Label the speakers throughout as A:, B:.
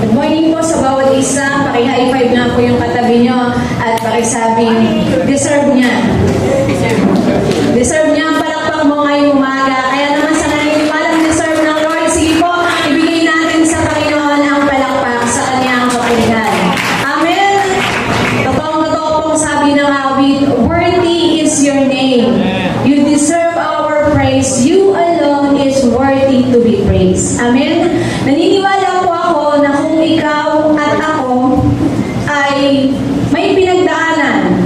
A: Good morning po sa bawat isa. Paki-high five na po yung katabi nyo at pakisabing deserve niya. Deserve niya ang palakpak mo ngayong umaga. Kaya naman sa naniniwalang deserve ng Lord, sige po, ibigay natin sa Panginoon ang palakpak sa kanyang kapurihan. Amen? Totoo pong sabi ng awit, worthy is your name. You deserve our praise. You alone is worthy to be praised. Amen? Naniniwala po ako na kung ikaw at ako ay may pinagdaanan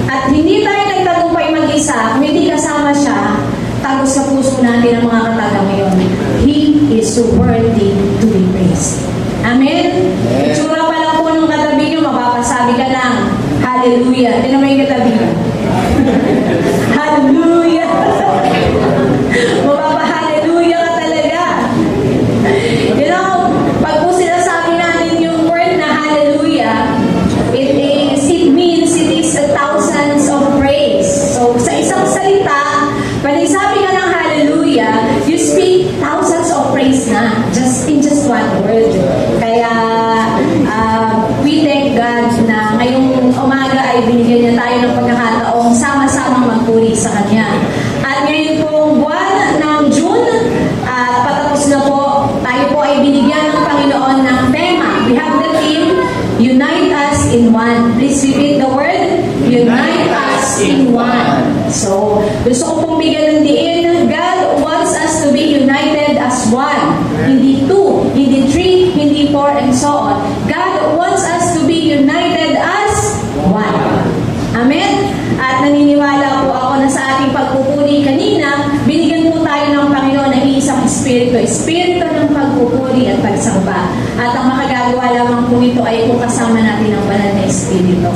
A: at hindi tayo nagtagumpay mag-isa, kung hindi kasama siya, tagos sa puso natin ang mga kataga ngayon. He is worthy to be praised. Amen? Itsura pa lang po nung katabi nyo, mapapasabi ka lang, hallelujah. Hindi naman yung katabi ka. Hallelujah! Mapapa-hallelujah ka talaga. You know, pag po sinasabi natin yung word na hallelujah, it means it is thousands of praise. So, sa isang salita, pag sabi ka ng hallelujah, you speak thousands of praise na, in just one word. Kaya, we thank God na ngayong umaga ay binigyan niya tayo ng pagkakataong sama-samang magpuri sa Kanya. At ngayon pong buwan ng June, at patapos na po, tayo po ay binigyan ng Panginoon ng tema. We have the theme, Unite Us in One. Please repeat the word, Unite Us in One. So, gusto ko pong bigyan ng diin, God wants us to be united as one. Hindi two, hindi three, hindi four, and so on. God wants us to be united as one. Amen? At naniniwala po ako na sa ating pagpupuri kanina, binigyan po tayo ng Panginoon ng isang espiritu. Espiritu ng pagpupuri at pagsamba. At ang makagagawa lamang po ito ay kung kasama natin ang banal na espiritu.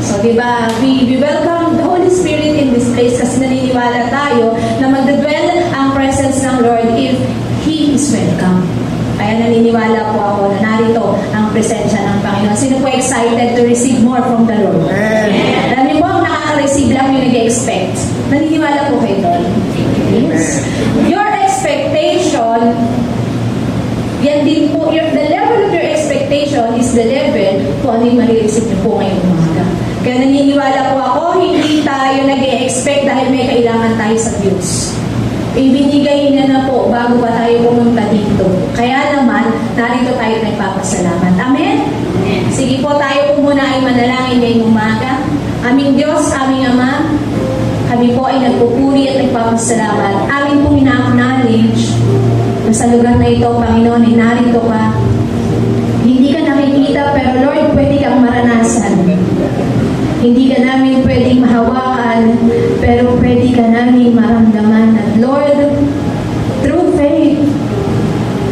A: So, diba, we welcome the Holy Spirit in this place kasi naniniwala tayo na magdadwell ang presence ng Lord if He is welcome. Kaya naniniwala po ako na narito ang presensya ng Panginoon. Sino po excited to receive more from the Lord? Alam niyo po, ang nakaka-receive lang yung nag-expect. Naniniwala po kayo doon? Yes. Your expectation, yan din po, the level of your expectation is the level kung ano yung marireceive niyo po ngayong umaga. Kaya naniniwala po ako, hindi tayo nag-expect dahil may kailangan tayo sa Diyos. Ibinigay niya na po bago pa tayo pumunta dito. Kaya naman, narito tayo nagpapasalamat. Amen? Sige po, tayo po muna ay manalangin ngayong umaga. Aming Diyos, aming Ama, kami po ay nagpupuri at nagpapasalamat. Amin pong ina-acknowledge na sa lugar na ito, Panginoon, ay narito ka. Hindi ka nakikita, pero Lord, pwede kang maranasan. Hindi ka namin pwedeng mahawakan, pero pwede ka namin maramdaman. At Lord, through faith,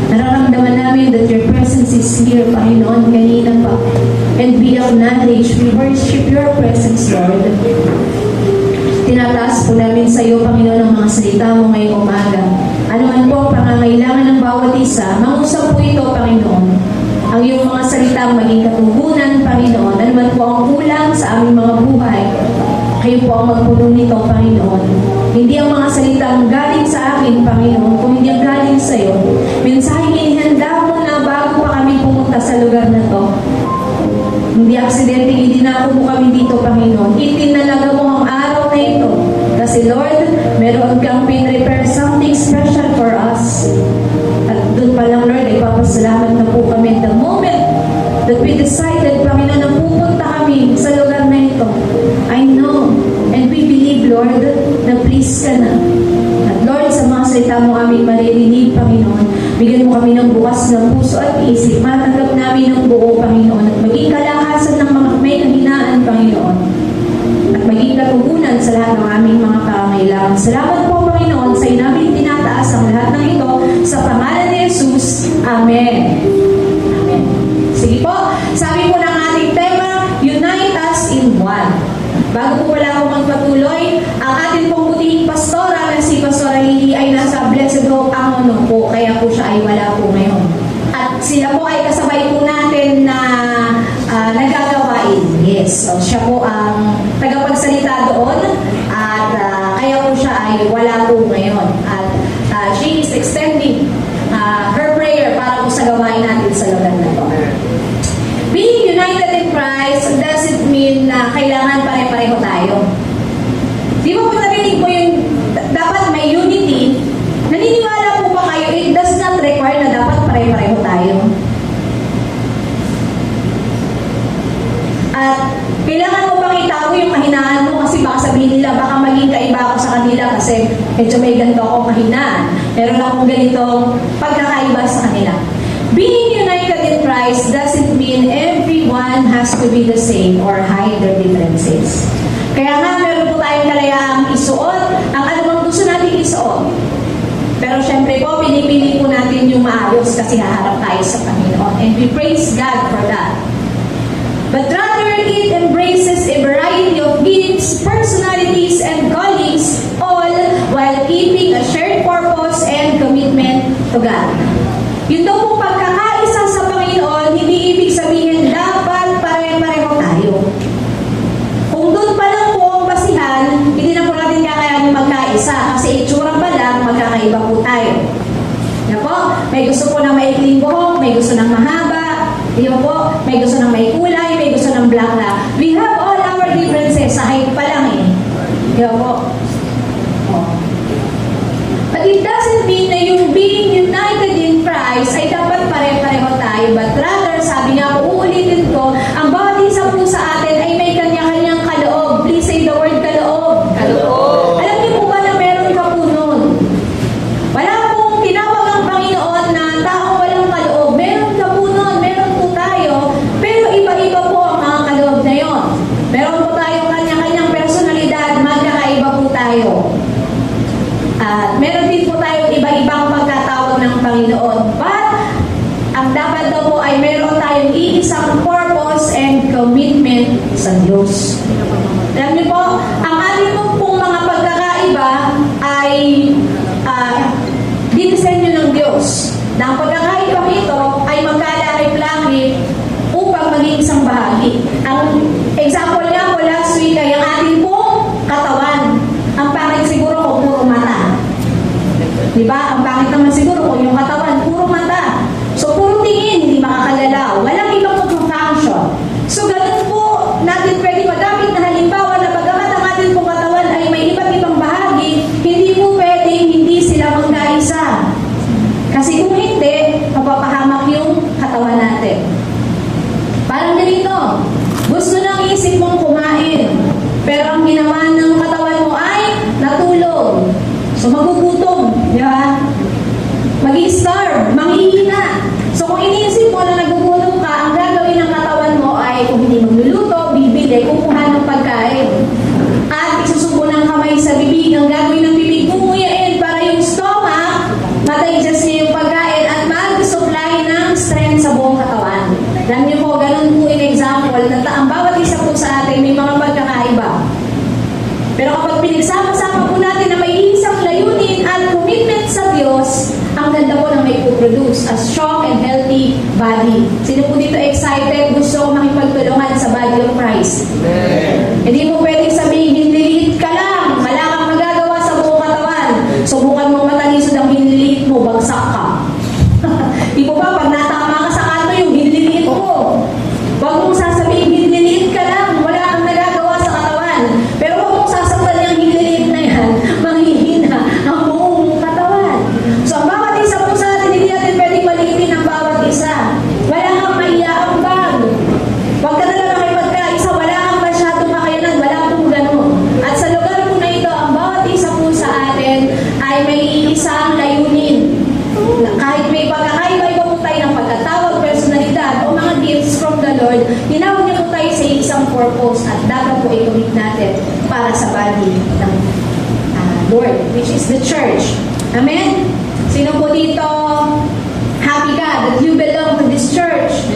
A: nararamdaman namin that your presence is here, Panginoon, kanina pa. And we acknowledge, we worship your presence, Lord. Tinataas po namin sa iyo, Panginoon, ang mga salita mo ngayong umaga. Ano man po ang pangangailangan ng bawat isa, mangusap po ito, Panginoon. Ang iyong mga salita maging katugunan, Panginoon. Ano man po ang kulang sa aming mga buhay, kayo po ang magpuno nito, Panginoon. Hindi ang mga salitang galing sa akin, Panginoon, kung hindi ang galing sa iyo. Mensaheng inihanda mo na bago pa kami pumunta sa lugar na to. Hindi aksidente, idinako mo kami dito, Panginoon. Itinalaga mo ang araw na ito. Kasi Lord, meron kang pin-prepare something special for us. At doon pa lang, Lord, ay papasalamat na po kami. The moment that we decided, Panginoon, na pupunta kami sa lugar na ito, I know and we believe, Lord, na please ka na. At Lord, sa mga salita mo aming maririnig, Panginoon, bigyan mo kami ng bukas ng puso at isip. Matanggap namin ng buo, Panginoon, at maging kalakasan ng mga may kahinaan, Panginoon. At maging katugunan sa lahat ng aming mga pangangailangan. Salamat po, Panginoon, sa inaming tinataas ang lahat ng ito sa pangalan ni Jesus. Amen. Amen. Sige po, sabi po ng ating tema, Unite Us in One. Bago po pala ako magpatuloy, ang ating pong butihing pastora na si Pastora Lily ay nasa Blessed Hope Angono po, kaya po siya ay wala po ngayon. At sila po ay kasabay po natin na nagagawain. Yes, so siya po ang tagapagsalita doon at kaya po siya ay wala po ngayon. At she is extending her prayer para po sa gawain natin sa lugar na medyo may ganito akong kahinaan. Meron akong ganitong pagkakaiba sa kanila. Being united in Christ doesn't mean everyone has to be the same or hide their differences. Kaya nga, meron po tayong kalayaang isuot ang anumang gusto natin isuot. Pero syempre po, pinipili po natin yung maayos kasi haharap tayo sa Panginoon. And we praise God for that. But rather, it embraces a variety of gifts, personalities, and callings, all while keeping a shared purpose and commitment to God. Yun daw po pagkakaisa sa Panginoon, hindi ibig sabihin dapat pare-pareho tayo. Kung doon pa lang po ang basihan, hindi na po natin kakayanin magkaisa kasi itsura pa lang, magkakaiba po tayo. Yan po, may gusto po ng maikling buhok, may gusto ng mahaba, yan po, may gusto ng may kulay, may gusto ng black na. We have all our differences, sa height pa lang eh. Yan po. Oh. But it doesn't mean na yung being united in Christ ay dapat pare-pareho tayo. But rather, sabi nga po, uulitin ko, ang bawat isa po sa atin ay may kanya-kanyang kaloob. Please say the word kaloob. Kaloob. Alam niyo po ba na meron ka po nun? Wala pong tinawag ang Panginoon na taong walang kaloob. Meron ka po nun, meron po tayo. Pero iba-iba po ang mga kaloob na yon. Meron po tayong kanya-kanyang personalidad, magkakaiba po tayo. At meron din po tayong iba-ibang pagkatawag ng Panginoon. But, ang dapat daw po ay meron tayong iisang purpose and commitment sa Diyos. Alam niyo po, ang ating pong mga pagkakaiba ay dinisenyo ng Diyos. Na ang pagkakaiba ito ay magkalakip-lakip upang maging isang bahagi. Ang example nga po last week ay ang ating pong katawan. Ang pangit siguro kung puro mata. Diba? Ang pangit naman siguro kung yung katawan, puro mata. So, puro tingin, hindi makakalala. Walang ibang function. So, ganun po natin pwede magamit na halimbawa na pagkamat ang ating pong katawan ay may iba't ibang bahagi, hindi po pwedeng hindi sila magkaisa. Kasi kung hindi, mapapahamak yung katawan natin. Parang ganito, gusto ng isip mong kumain, pero ang ginawa ng katawan mo ay natulog. So, magugutom, di ba? Mag-i-starve, manghihina. So, kung iniisip mo na nagugutom ka, ang gagawin ng katawan mo ay kung hindi magluluto, bibili, kukuha ng pagkain. At isusubo ng kamay sa bibig. Ang gagawin ng bibig, pumuyain para yung stomach, ma-digest niya yung pagkain at mag-supply ng strength sa buong katawan. Alam niyo po, ganun po in example, na ang bawat isa po sa atin may mga pagkakaiba. Pero kapag pinagsama-sama po natin na may isang layunin at commitment sa Diyos, ang ganda po na may produce a strong and healthy body. Sino po dito excited? Gusto ko makipagtulungan sa body of Christ. Amen. Hindi mo pwedeng sabihin, hinliliit ka lang. Wala kang magagawa sa buong katawan. Subukan mo matalisod ang hinliliit mo, bagsak ka. Di po ba, pag natama ka sa kanto yung hinliliit mo, huwag mong sasabihin, hinliliit ka lang. Wala kang nagagawa sa katawan. Pero huwag mong sasaktan yung hinliliit na yan, manghihina ang buong katawan. So, ang bawat isa po sa atin, hindi natin pwedeng maliitin ang bawat isa. Wala kang maiyaambag. Huwag ka na lang makipagkaisa. Wala kang masyadong makayanan. Wala pong ganun. At sa lugar po na ito, ang bawat isa po sa atin ay may isang layunin. Kahit may pagkakaiba-iba po tayo ng pagkatawag, personalidad, o mga gifts from the Lord, tinawag niya po tayo sa isang purpose at dapat po i-commit natin para sa body ng Lord, which is the church. Amen? Sino po dito happy ka that you belong to this church?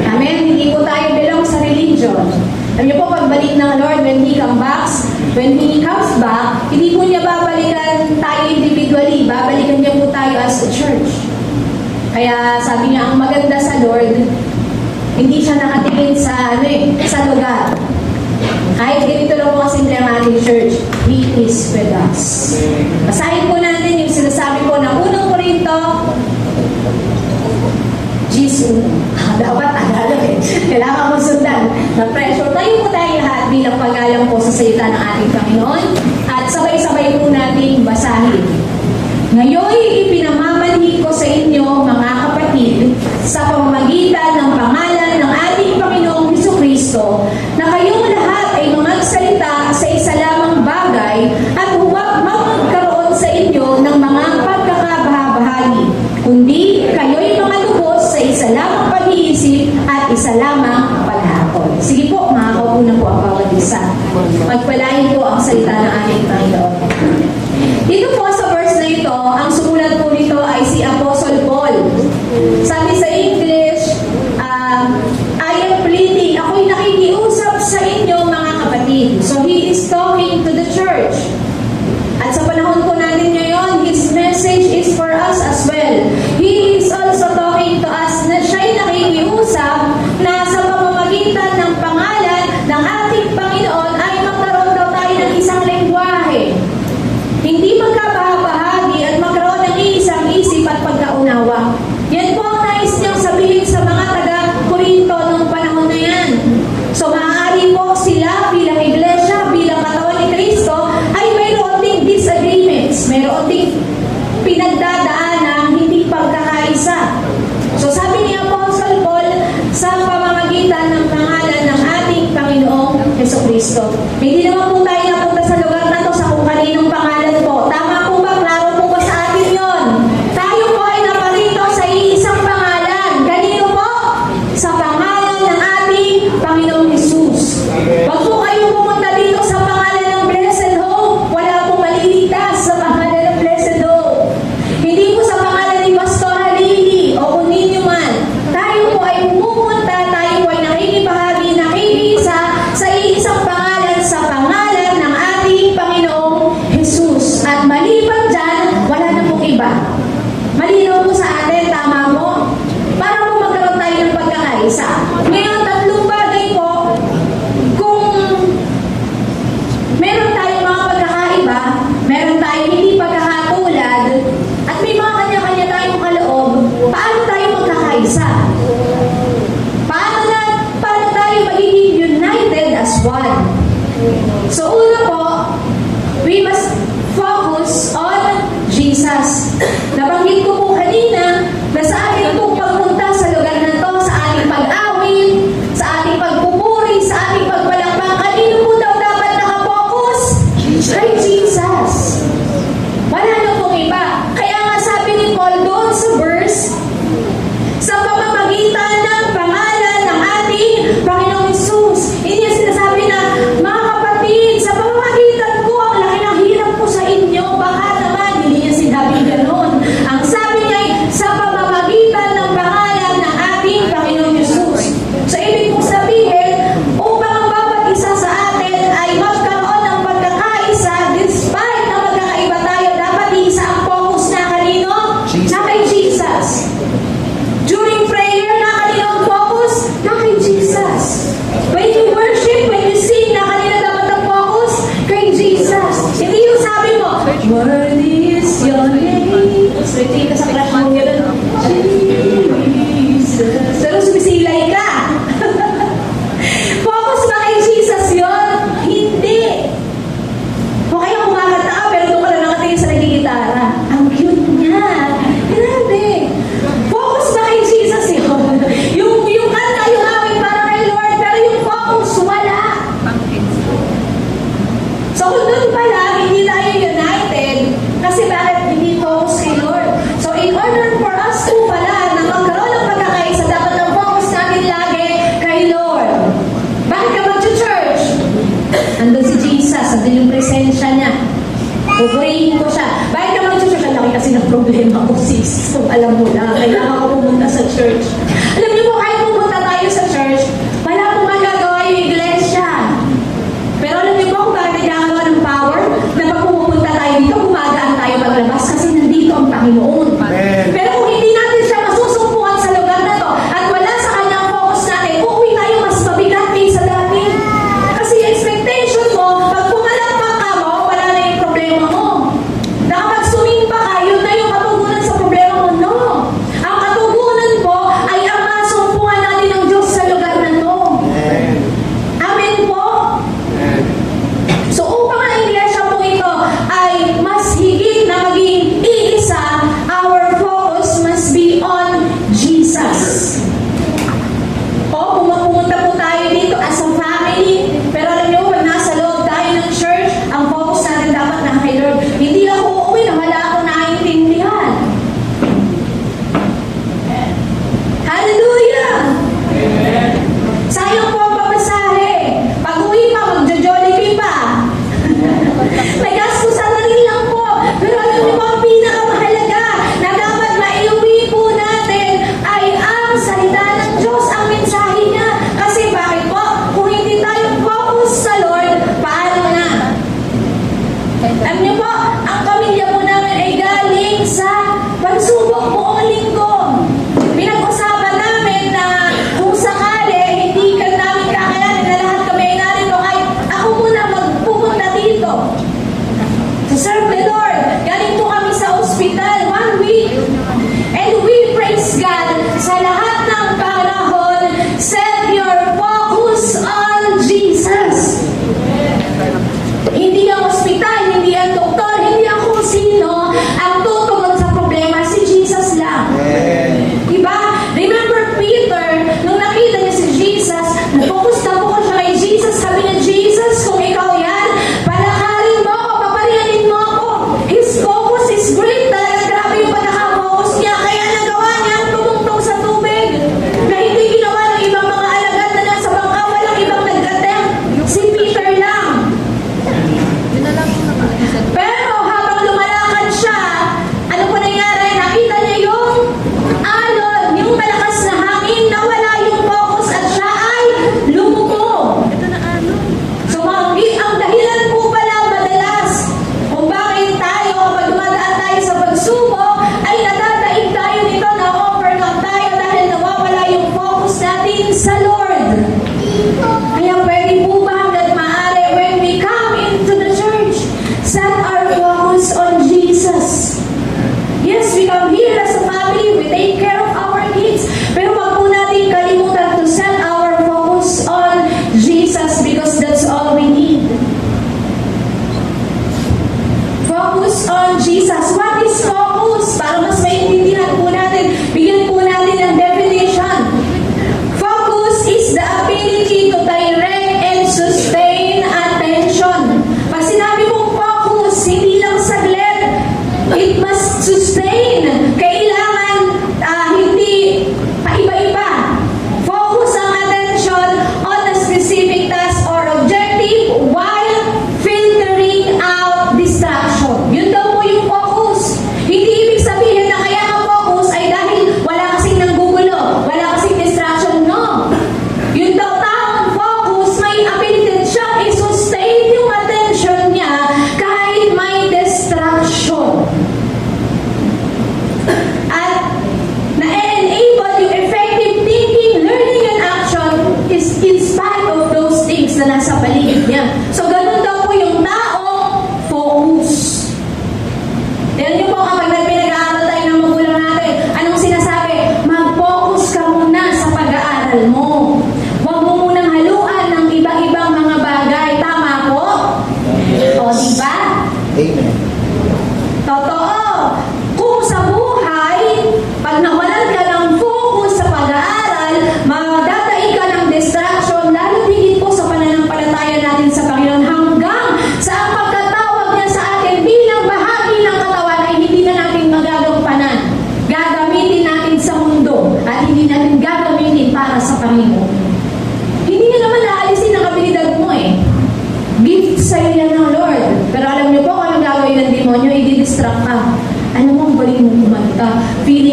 A: Amen? Hindi po tayo belong sa religion. Alam niyo po, pagbalik ng Lord, when He comes back, hindi po niya babalikan tayo individually, babalikan niya po tayo as a church. Kaya sabi niya, ang maganda sa Lord, hindi siya nakatingin sa sa lugar. Kahit ganito lang po kasimple ang ating church, He is with us. Basahin po natin yung sinasabi po ng unang Korinto, Jesus. Dapat agad eh. Kailangan mo sundan. Na-pressure. Tayo po tayo lahat bilang pag-alam po sa salita ng ating Panginoon. At sabay-sabay po nating basahin. Ngayon, ipinamamanhid ko sa inyo, mga kapatid, sa pamamagitan ng pangalan ng ating Panginoong Jesucristo, na kayong lahat ay magsalita sa isa lamang bagay at huwag magkaroon sa isa lamang paghahapon. Sige po, makakaupo na po ang bawat isa. Magpalain po ang salita ng ating Panginoon. Dito po sa verse na ito, ang sumulat po nito ay si Apostle Paul. Sabi sa English, I am pleading, ako'y nakikiusap sa inyo mga kapatid. So he is talking to the church. At sa panahon po natin ngayon, his message is for us as well. He is also talking to us na siya'y nakikiusap na sa pamamagitan ng pangalan ng ating Panginoon ay magkaroon daw tayo ng isang lengguwahe. Hindi magkabahagi at magkaroon ng isang isip at pagkaunawa. Yan po ang nais niyang sabihin sa mga taga-Korinto noong panahon na yan. So maaari po sila bilang iglesia, bilang katawan ni Kristo, ay mayroon ding disagreements, mayroon ding pinagdadaan ng hindi pagkakaisa. So sabi ni Apostle Paul, sa pamamagitan ng pangalan ng ating Panginoong Jesucristo. Hindi naman po tayo napunta sa lugar na to sa kung kaninong pangalan po. Tama po ba? Klaro po ba sa atin yon? Tayo po ay naparito sa iisang pangalan. Kanino po? Sa pangalan ng ating Panginoong Jesus. Wag po kayong pumunta dito sa pangalan ng Blessed Hope. Wala pong maliligtas sa pangalan ng Blessed Hope. Hindi po sa pangalan ni Pastor Halili o kung ninyo man. Tayo po ay pumunta, tayo po ay nakikibahagi, nakikiisa sa iisang pangalan, sa pangalan ng ating Panginoong Jesus. At maliban dyan, wala na pong iba. Malinaw po sa atin, tama mo? Para po magkaroon tayo ng pagkakaisa. Ngayon, tatlong bagay po, kung meron tayong mga pagkakaiba, meron tayong hindi pagkakatulad, at may mga kanya-kanya tayong kaloob, paano tayo magkakaisa? Paano tayo magiging united as one? So una po, we must focus on Jesus. Nabanggit ko po kanina na sa ating pong pagpunta sa lugar na to, sa ating pag-awit, sa ating pagpupuri, sa ating pagpalakpak, kanino po daw dapat nakapokus? Kay Jesus. Wala na pong iba. Kaya nga sabi ni Paul doon sa verse, sa pamamagitan ng pangalan ng ating Panginoong Jesus. Hindi niya sinasabi na, mga kapatid, sa pamamagitan ko, ang laki ng hirap ko sa inyo, baka naman, hindi niya sinabi gano'n. Ang sabi niya ay, sa pamamagitan ng pangalan ng ating Panginoong Jesus. So, ibig kong sabihin, upang ang bawat isa sa atin ay magkaroon ng pagkakaisa, despite na magkakaiba tayo, dapat isa ang focus na kanino? Na kay Jesus. During prayer, na kanino ang focus? Na kay Jesus. When you worship, when you sing, na kanino dapat ang focus? Kay Jesus. Hindi yung sabi mo, worthy is your name. Repeat ka sa crush mo yun. Jesus. Pero sumisilay ka. Focus ba kay Jesus yun? Hindi. O kaya kumakanta ka, pero doon ka lang nakatingin sa nagigitara. Ang cute niya. Grabe. Focus ba kay Jesus yun? Yung kanta, yung awit para kay Lord, pero yung focus, wala. So kung doon pala, hindi tayo united, kasi bakit hindi focus kay Lord? So in order for us to pala na magkaroon ng pagkakaisa, dapat ang focus natin lagi kay Lord. Bakit ka mag-church? Andun si Jesus, andun yung presensya niya. Pupurihin ko siya. Bakit ka mag-church? Ang laki kasi ng problema ko, sis. Kung alam mo na, kailangan ko pumunta sa church. Alam niyo po, kahit pumunta tayo sa church, wala pong magagawa yung iglesia. Pero alam niyo po kung bakit nagkakaroon ng power na pag pumunta tayo dito, gumagaan tayo paglabas kasi nandito ang Panginoon. Pero kung hindi natin siya masusumpuan sa lugar na to at wala sa kanyang focus natin, uuwi tayo mas mabigat kaysa dati. Kasi yung expectation mo, pag pumalakpak ka mo, wala na yung problema mo. Nakapag sumimpa ka, yun na yung katugunan sa problema mo. No. Ang katugunan po ay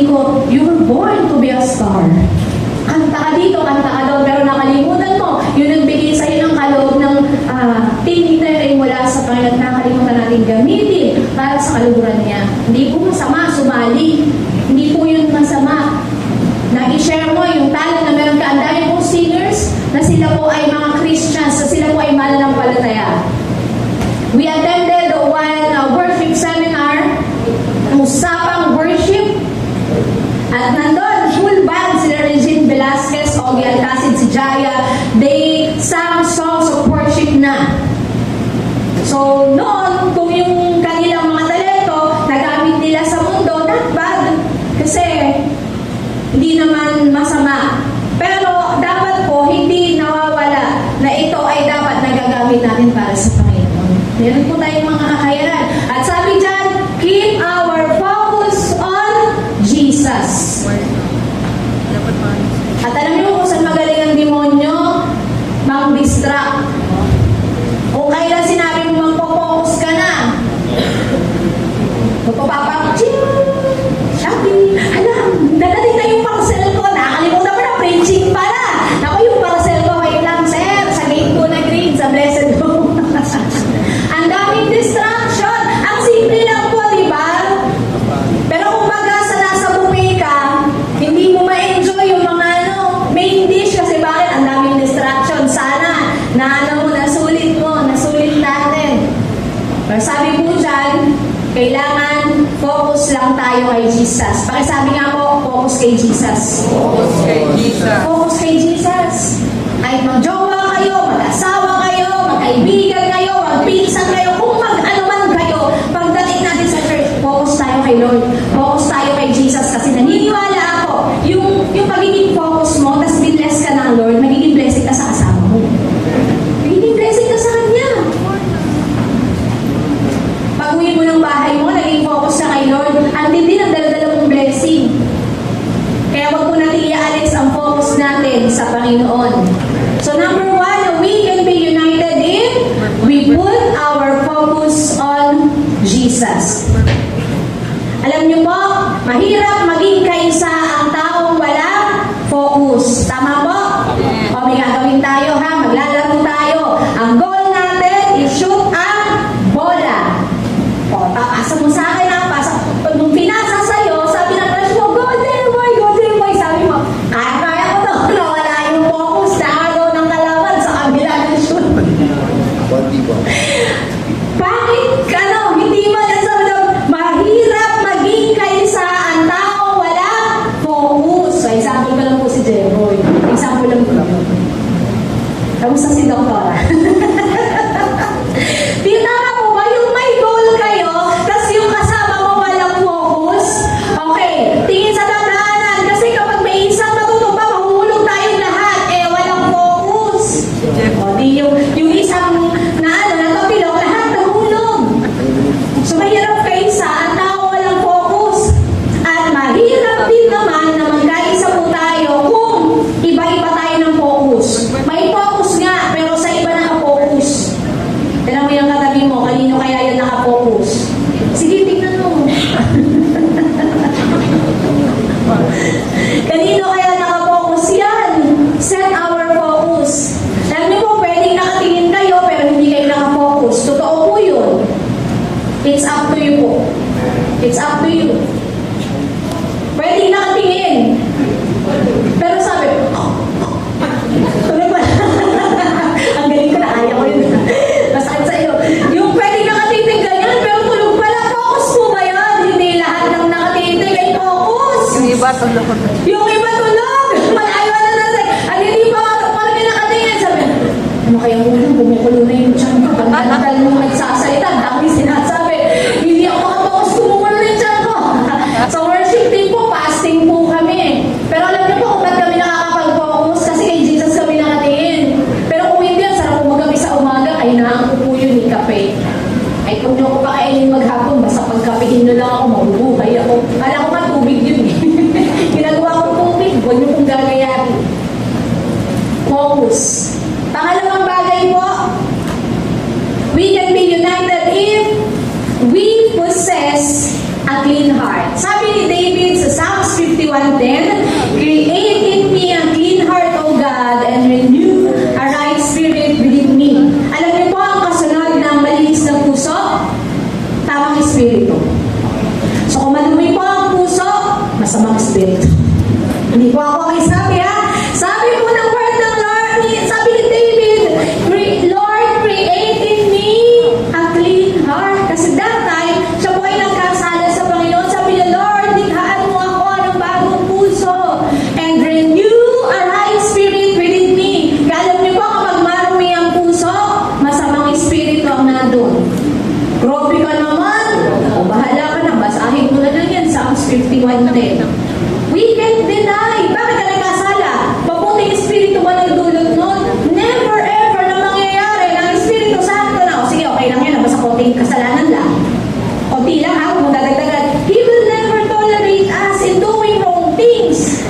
A: sasabihin ko, you were born to be a star. Kanta ka dito, kanta ka doon, pero nakalimutan mo, yun ang bigay sa'yo ng kaloob ng tinitay mula sa Panginoon, nakalimutan natin gamitin para sa kaluguran niya. Hindi po masama, sumali. Hindi po yun masama. Na i-share mo yung talent na meron ka. Ang dami pong singers na sila po ay mga Christians, na sila po ay mananampalataya. We attended one worship seminar, usapang worship, at nandun, full band, sila Regine Velasquez, Ogie Alcacid, si Jaya, they sang songs of worship na. So, noon, kung yung kanilang mga talento, nagamit nila sa mundo, not bad. Kasi, hindi naman masama. Pero, dapat po, hindi nawawala na ito ay dapat nagagamit natin para sa Panginoon. Meron po tayong mga kakayanan. At sabi dyan, keep our focus on Jesus. At alam niyo kung saan magaling ang demonyo? Mang-distract. Kung kailan sinabi mo magpo-focus ka na, magpapapang, Shopee, alam, dadating na yung parcel ko, nakalimutan mo na, printing pala. Naku, yung parcel ko, wait lang, sir, sa gate ko na green, sa Blessed Home. Ang daming distraction. Ang simple lang po, di ba? Pero kung baga sa nasa buffet ka, hindi mo ma-enjoy yung mga main dish kasi bakit? Ang daming distraction. Sana, nasulit natin. Pero sabi po dyan, kailangan focus lang tayo kay Jesus. Pakisabi nga po, focus kay Jesus.
B: Focus kay Jesus.
A: Focus kay Jesus. Ay mag-jowa kayo, mag-asawa kayo, magkaibigan kayo, magpinsan kayo, kung mag-ano man kayo, pagdating natin sa church, focus tayo kay Lord. Focus tayo kay Jesus kasi naniniwala ako, yung pagiging focus mo, tas binless ka ng Lord, magiging blessing ka sa kasama mo. Magiging blessing ka sa Kanya. Pag-uwi mo ng bahay mo, naging focus ka kay Lord, ang tindi ng dala-dala mong blessing. Kaya wag po natin i-alis ang focus natin sa Panginoon. So number one, we can be united if we put our focus on Jesus. Alam niyo po, mahirap maging kaisa ang taong walang focus. Tama po? O may gagawin tayo ha, maglalaro tayo. Ang goal natin is shoot ang bola. O, papasa mo sa akin ha, pag nung pinasa sa'yo, sabi ng crush mo, go there boy, sabi mo, kaya ko to, nawala yung focus na agaw ng kalaban sa kabila ng shoot. Bakit, hindi mo nasabi na mahirap maging kaisa ang taong walang focus. So, example ko lang po si Jeboy. Example lang po. Kamusta si Doktora? Tinama mo ba yung may goal kayo, tas yung kasama mo walang focus? Okay, tingin sa dadaanan. Kasi kapag may isang matutupa, mahuhulog tayong lahat. Walang focus. O, di yung isang natapilok, lahat nahulog. So, mahirap kaisa ang tao walang focus. At mahirap din naman na magkaisa po tayo kung iba-iba tayo ng focus. May focus nga, pero sa iba naka-focus. Tignan mo yung katabi mo, kanino kaya yan naka-focus? Sige, tignan mo. Kanino kaya naka-focus yan? Set our focus. Alam niyo po, pwedeng nakatingin kayo, pero hindi kayo naka-focus. Totoo po yun. It's up to you po. It's up to you. Pwedeng nakatingin. Pero sabi, tuloy ba? Ang galing ko na, ayaw ko yun. Masakit sa iyo. Yung pwedeng nakatitig ganyan, pero tulog pala. Focus po ba yan? Hindi lahat ng nakatitig ay focus.
B: Yung iba tulog.
A: Yung iba tulog. Malayo na natin. Ang hindi pa parang may nakatingin. Sabi, ano kaya muna? Bumukulo na yung tiyan ko. Pagdadal mo nagsasalita, dami sinasabi. Hindi ako makapokos, kumukulo na yung tiyan ko. Sa worship team po, fasting po kami. Pero alam niyo po kung ba't kami nakakapag-focus? Kasi kay Jesus kami nakatingin. Pero kung hindi yan, sarap po magabi sa umaga, ay naangko po yun ni kape. Ay kung niyo ko pa kainin maghapon, basta pagkapihin nyo lang ako, mabubuhay ako. Kala ko nga tubig yun eh. Ginagawa ko tubig, huwag niyo pong gagayahin. 51:10, create in me a clean heart, O God, and renew a right spirit within me. Alam niyo po ang kasunod ng malinis na puso? Tamang espiritu. So kung madumi po ang puso, masamang espiritu. Hindi po ako ang isabi ha. Sabi po ng word ng Lord, sabi ni David, Lord, create in me a clean heart. Kasi that time, siya po ay nagkasala sa Panginoon. Sabi niya, Lord, likhaan mo ako ng bagong puso and renew a right spirit within me. Kaya alam niyo po, kapag marumi ang puso, masamang espiritu ang nandun. Grabe ka naman. O bahala ka na, basahin mo na lang yan, Psalms 51:10. We can't deny. Bakit ka nagkasala? Mabuting espiritu ba nagdulot nun? Never ever na mangyayari ng Espiritu Santo na, o sige, okay lang yan, basta konting kasalanan lang. Konti lang ha, kung dadagdagan. He will never tolerate us in doing wrong things.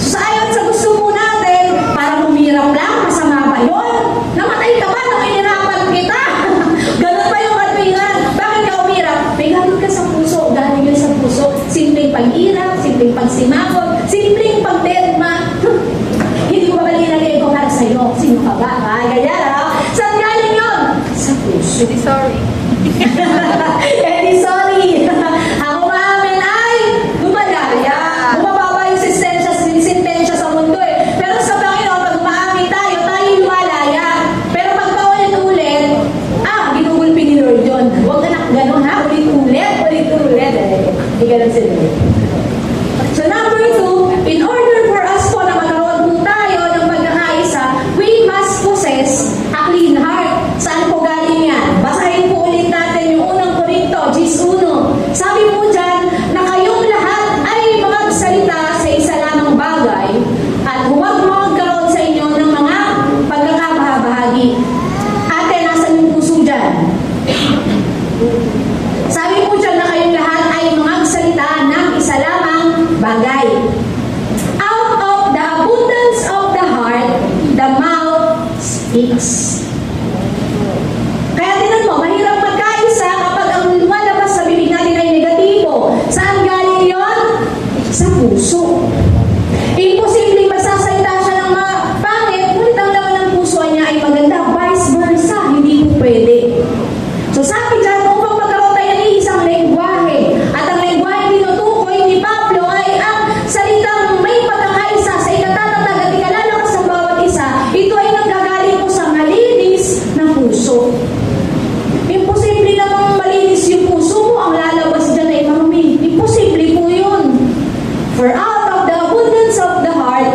A: So, ayon sa gusto mo natin, para humirap lang, masama ba yun? Namatay ka ba nung inirapan kita? Ganun pa yung katwingan. Bakit ka umirap? May galit ka sa puso, galing yun sa puso. Simpleng pag-irap, simpleng pagsimagod, simpleng pagdedma. Hindi ko ba malinagay ko para sa'yo? Sino ka ba? Ganyan ha? Saan galing yun? Sa puso.
B: Sorry.
A: Eh, sorry. Ako maamin ay lumalaya. Bumababa yung sentensya sa mundo eh. Pero sa Panginoon, pag umaamin tayo, tayo lumalaya. Pero pag paulit-ulit, ginugulpi ni Lord yun. Huwag anak ganun ha, ulit-ulit eh. Hindi ganun si Lord. So number 2, in order for us po na magkaroon po tayo ng pagkakaisa, we must possess a clean heart. Saan po galing yan? Basahin po ulit natin yung unang Korinto, 10:1. Sabi po dyan na kayong lahat ay magsalita sa isa lamang bagay at huwag magkaroon sa inyo ng mga pagkakabahagi. Ate, nasan yung puso dyan? Sabi po dyan na kayong lahat ay magsalita ng isa lamang bagay. Out of the abundance of the heart, the mouth speaks. Kaya tinan mo, mahirap magkaisa kapag ang lumalabas sa bibig natin ay negatibo. Saan galing yon? Sa puso. Imposibleng magsasalita siya ng mga pangit, ngunit ang laman ng puso niya ay maganda. Vice versa, hindi po pwede. So sabi dyan, upang magkaroon tayo ng isang lengguwahe, at ang lengguwahe tinutukoy ni Pablo ay ang salitang may pagkakaisa sa ikatatatag at ikalalakas sa bawat isa. Ito ay nanggagaling po sa malinis na puso. Imposible namang malinis yung puso mo, ang lalabas dyan ay marumi. Imposible po yun. For out of the abundance of the heart,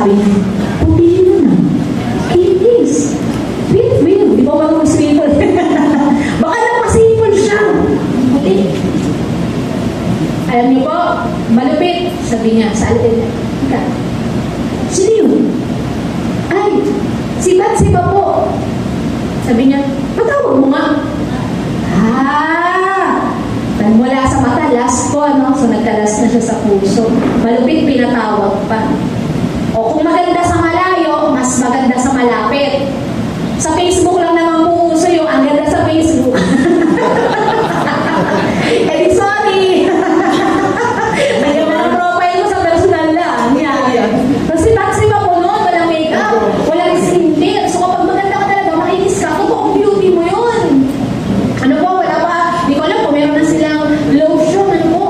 A: sabi niya, pumili mo na. Please. Will. Di ba ba mag-simple? Baka napasimple siya. Okay. Alam niyo po, malupit. Sabi niya sa altin. Ika, sino yun? Ay, si Bathsheba po. Sabi niya, patawag mo nga. Mula sa mata, last ko, ano? So, nagkalas na siya sa puso. Malupit, pinatawag pa. O kung maganda sa malayo, mas maganda sa malapit. Sa Facebook lang naman puso yung ang ganda sa Facebook. Eh di sorry. Ang ganda ng profile mo sa personal lang. Yan. Kasi Bathsheba po noon, walang makeup, walang skincare. So kapag maganda ka talaga, makinis ka, totoong beauty mo yun. Ano po, wala pa, di ko alam kung meron na silang lotion, ano po,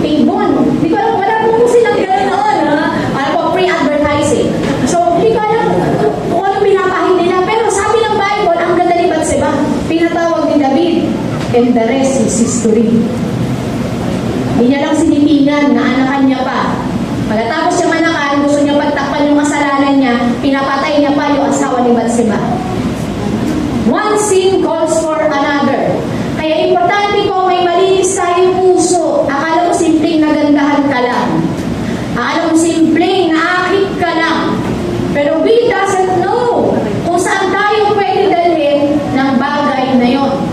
A: Avon. Di ko alam, wala po silang gano'n, ha? Ano po, pre-advertising. So, di ko alam kung anong pinapahin nila. Pero sabi ng Bible, ang ganda ni Bathsheba, pinatawag ni David, and the rest is history. Hindi niya lang sinipingan, naanakan niya pa. Pagkatapos siyang anakan, gusto niya pagtakpan yung kasalanan niya, pinapatay niya pa yung asawa ni Bathsheba. One sin calls for another. Kaya importante po, may malinis tayong puso. Akala mo simpleng nagandahan ka lang. Akala mo simpleng naakit ka lang. Pero we doesn't know kung saan tayo pwede dalhin ng bagay na yon.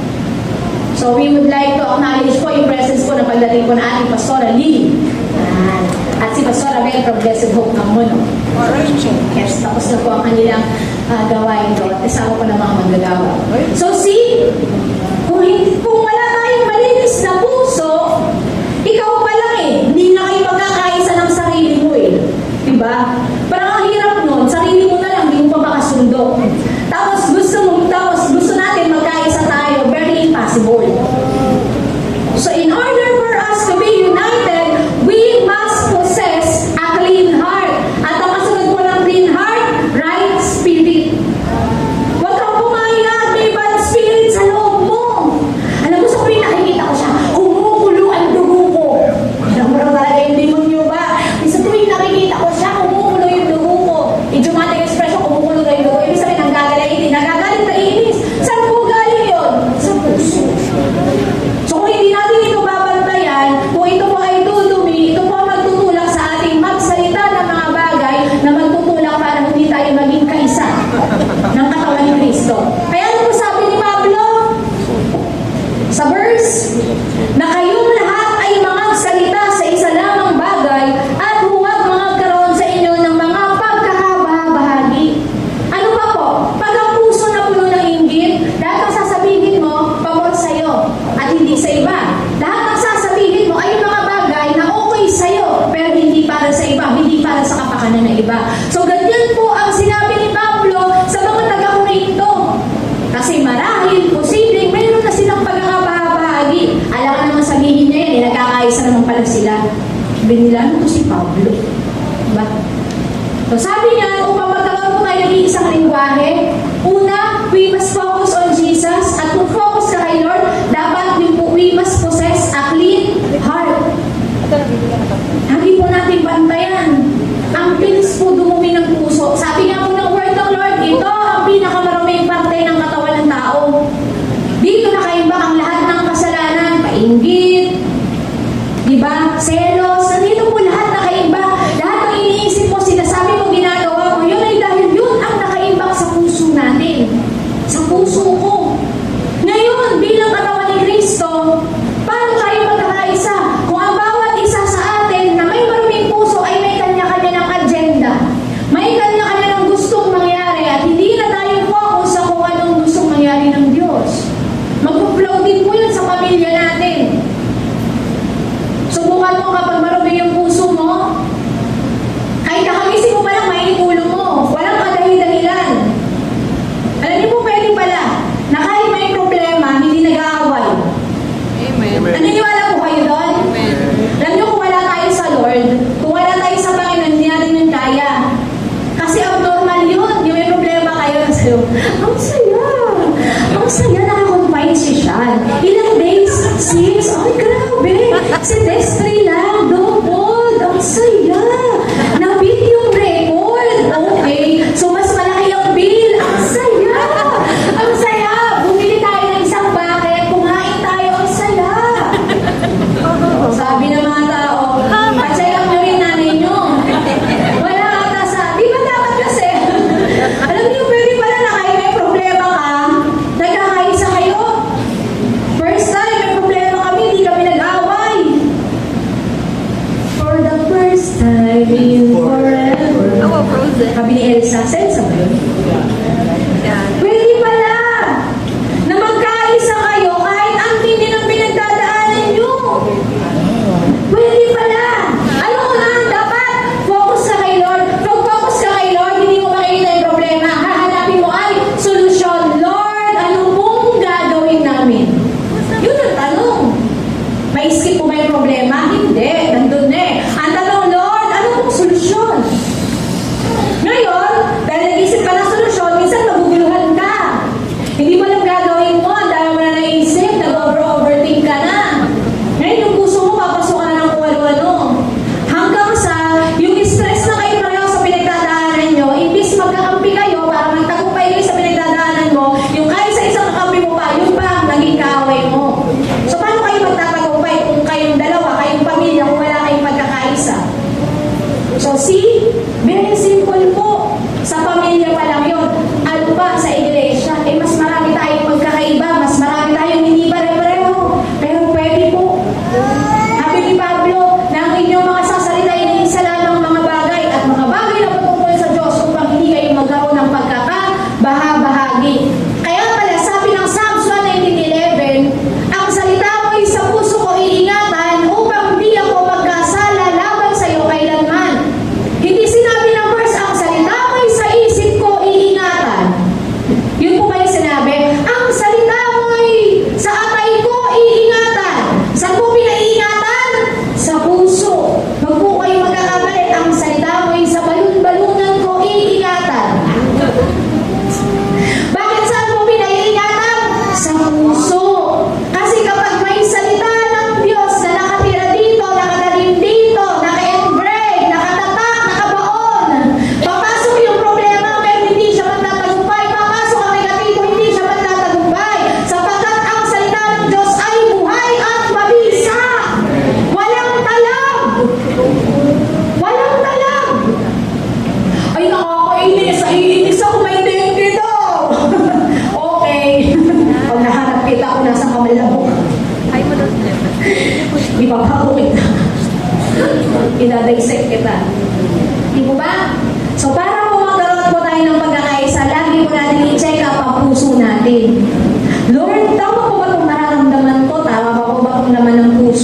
A: So we would like to acknowledge po yung presence po na pagdating po na ating Pastora Lee. At si Pastora Bel from Blessed Hope ng Mono. Yes, tapos na po ang kanilang gawain doon. Kasama ko ng mga manggagawa. So see, kung wala tayong malinis na puso, ikaw pa lang eh. Hindi na kayo magkakaisa ng sarili mo eh. Diba? Parang ang hirap nun, sarili mo na lang, hindi mo pa makasundo. Tapos gusto natin magkaisa tayo, very impossible. So in order for us to be united, we must possess a clean heart. At ang kasunod mo ng clean heart, right spirit. Huwag kang pumayag, may bad spirit sa loob mo. Alam mo, sa tuwing nakikita ko siya, kumukulo ang dugo ko. Alam mo lang talaga yung demonyo ba? Sa tuwing nakikita ko siya, kumukulo yung dugo ko. Idiomatic expression, kumukulo na yung dugo. Ibig sabihin, nagagalit na inis. Saan po galing yun? Sa puso. So kung hindi natin ito babantayan, kung ito po ay dudumi, ito po ang magtutulak sa ating magsalita ng mga bagay na magtutulak para hindi tayo maging kaisa ng katawan ni Kristo. Kaya ano po sabi ni Pablo sa verse, na kayong lahat ay magsalita sa isa lamang bagay at huwag magkaroon sa inyo ng mga pagkakabahagi. Ano pa po? Pag ang puso na puno ng inggit, lahat ang sasabihin mo, pabor sa'yo at hindi sa iba. Lahat ang sasabihin mo ay yung mga bagay na okay sa'yo, pero hindi para sa iba, hindi para sa kapakanan ng iba. So, ganyan po ang sinabi ni Pablo sa mga taga-Korinto. Kasi marahil, posibleng, mayroon na silang pagkakabahagi. Alam ka naman sabihin niya yan, nagkakaisa naman pala sila. Binilang ko si Pablo. Diba? So, sabi niya, upang magkaroon po tayo ng isang lingwahe, una, we must focus on Jesus. At kung focus ka kay Lord, dapat we must possess a clean heart. Hindi po natin bantayan. Ang bilis po dumumi ng puso. Sa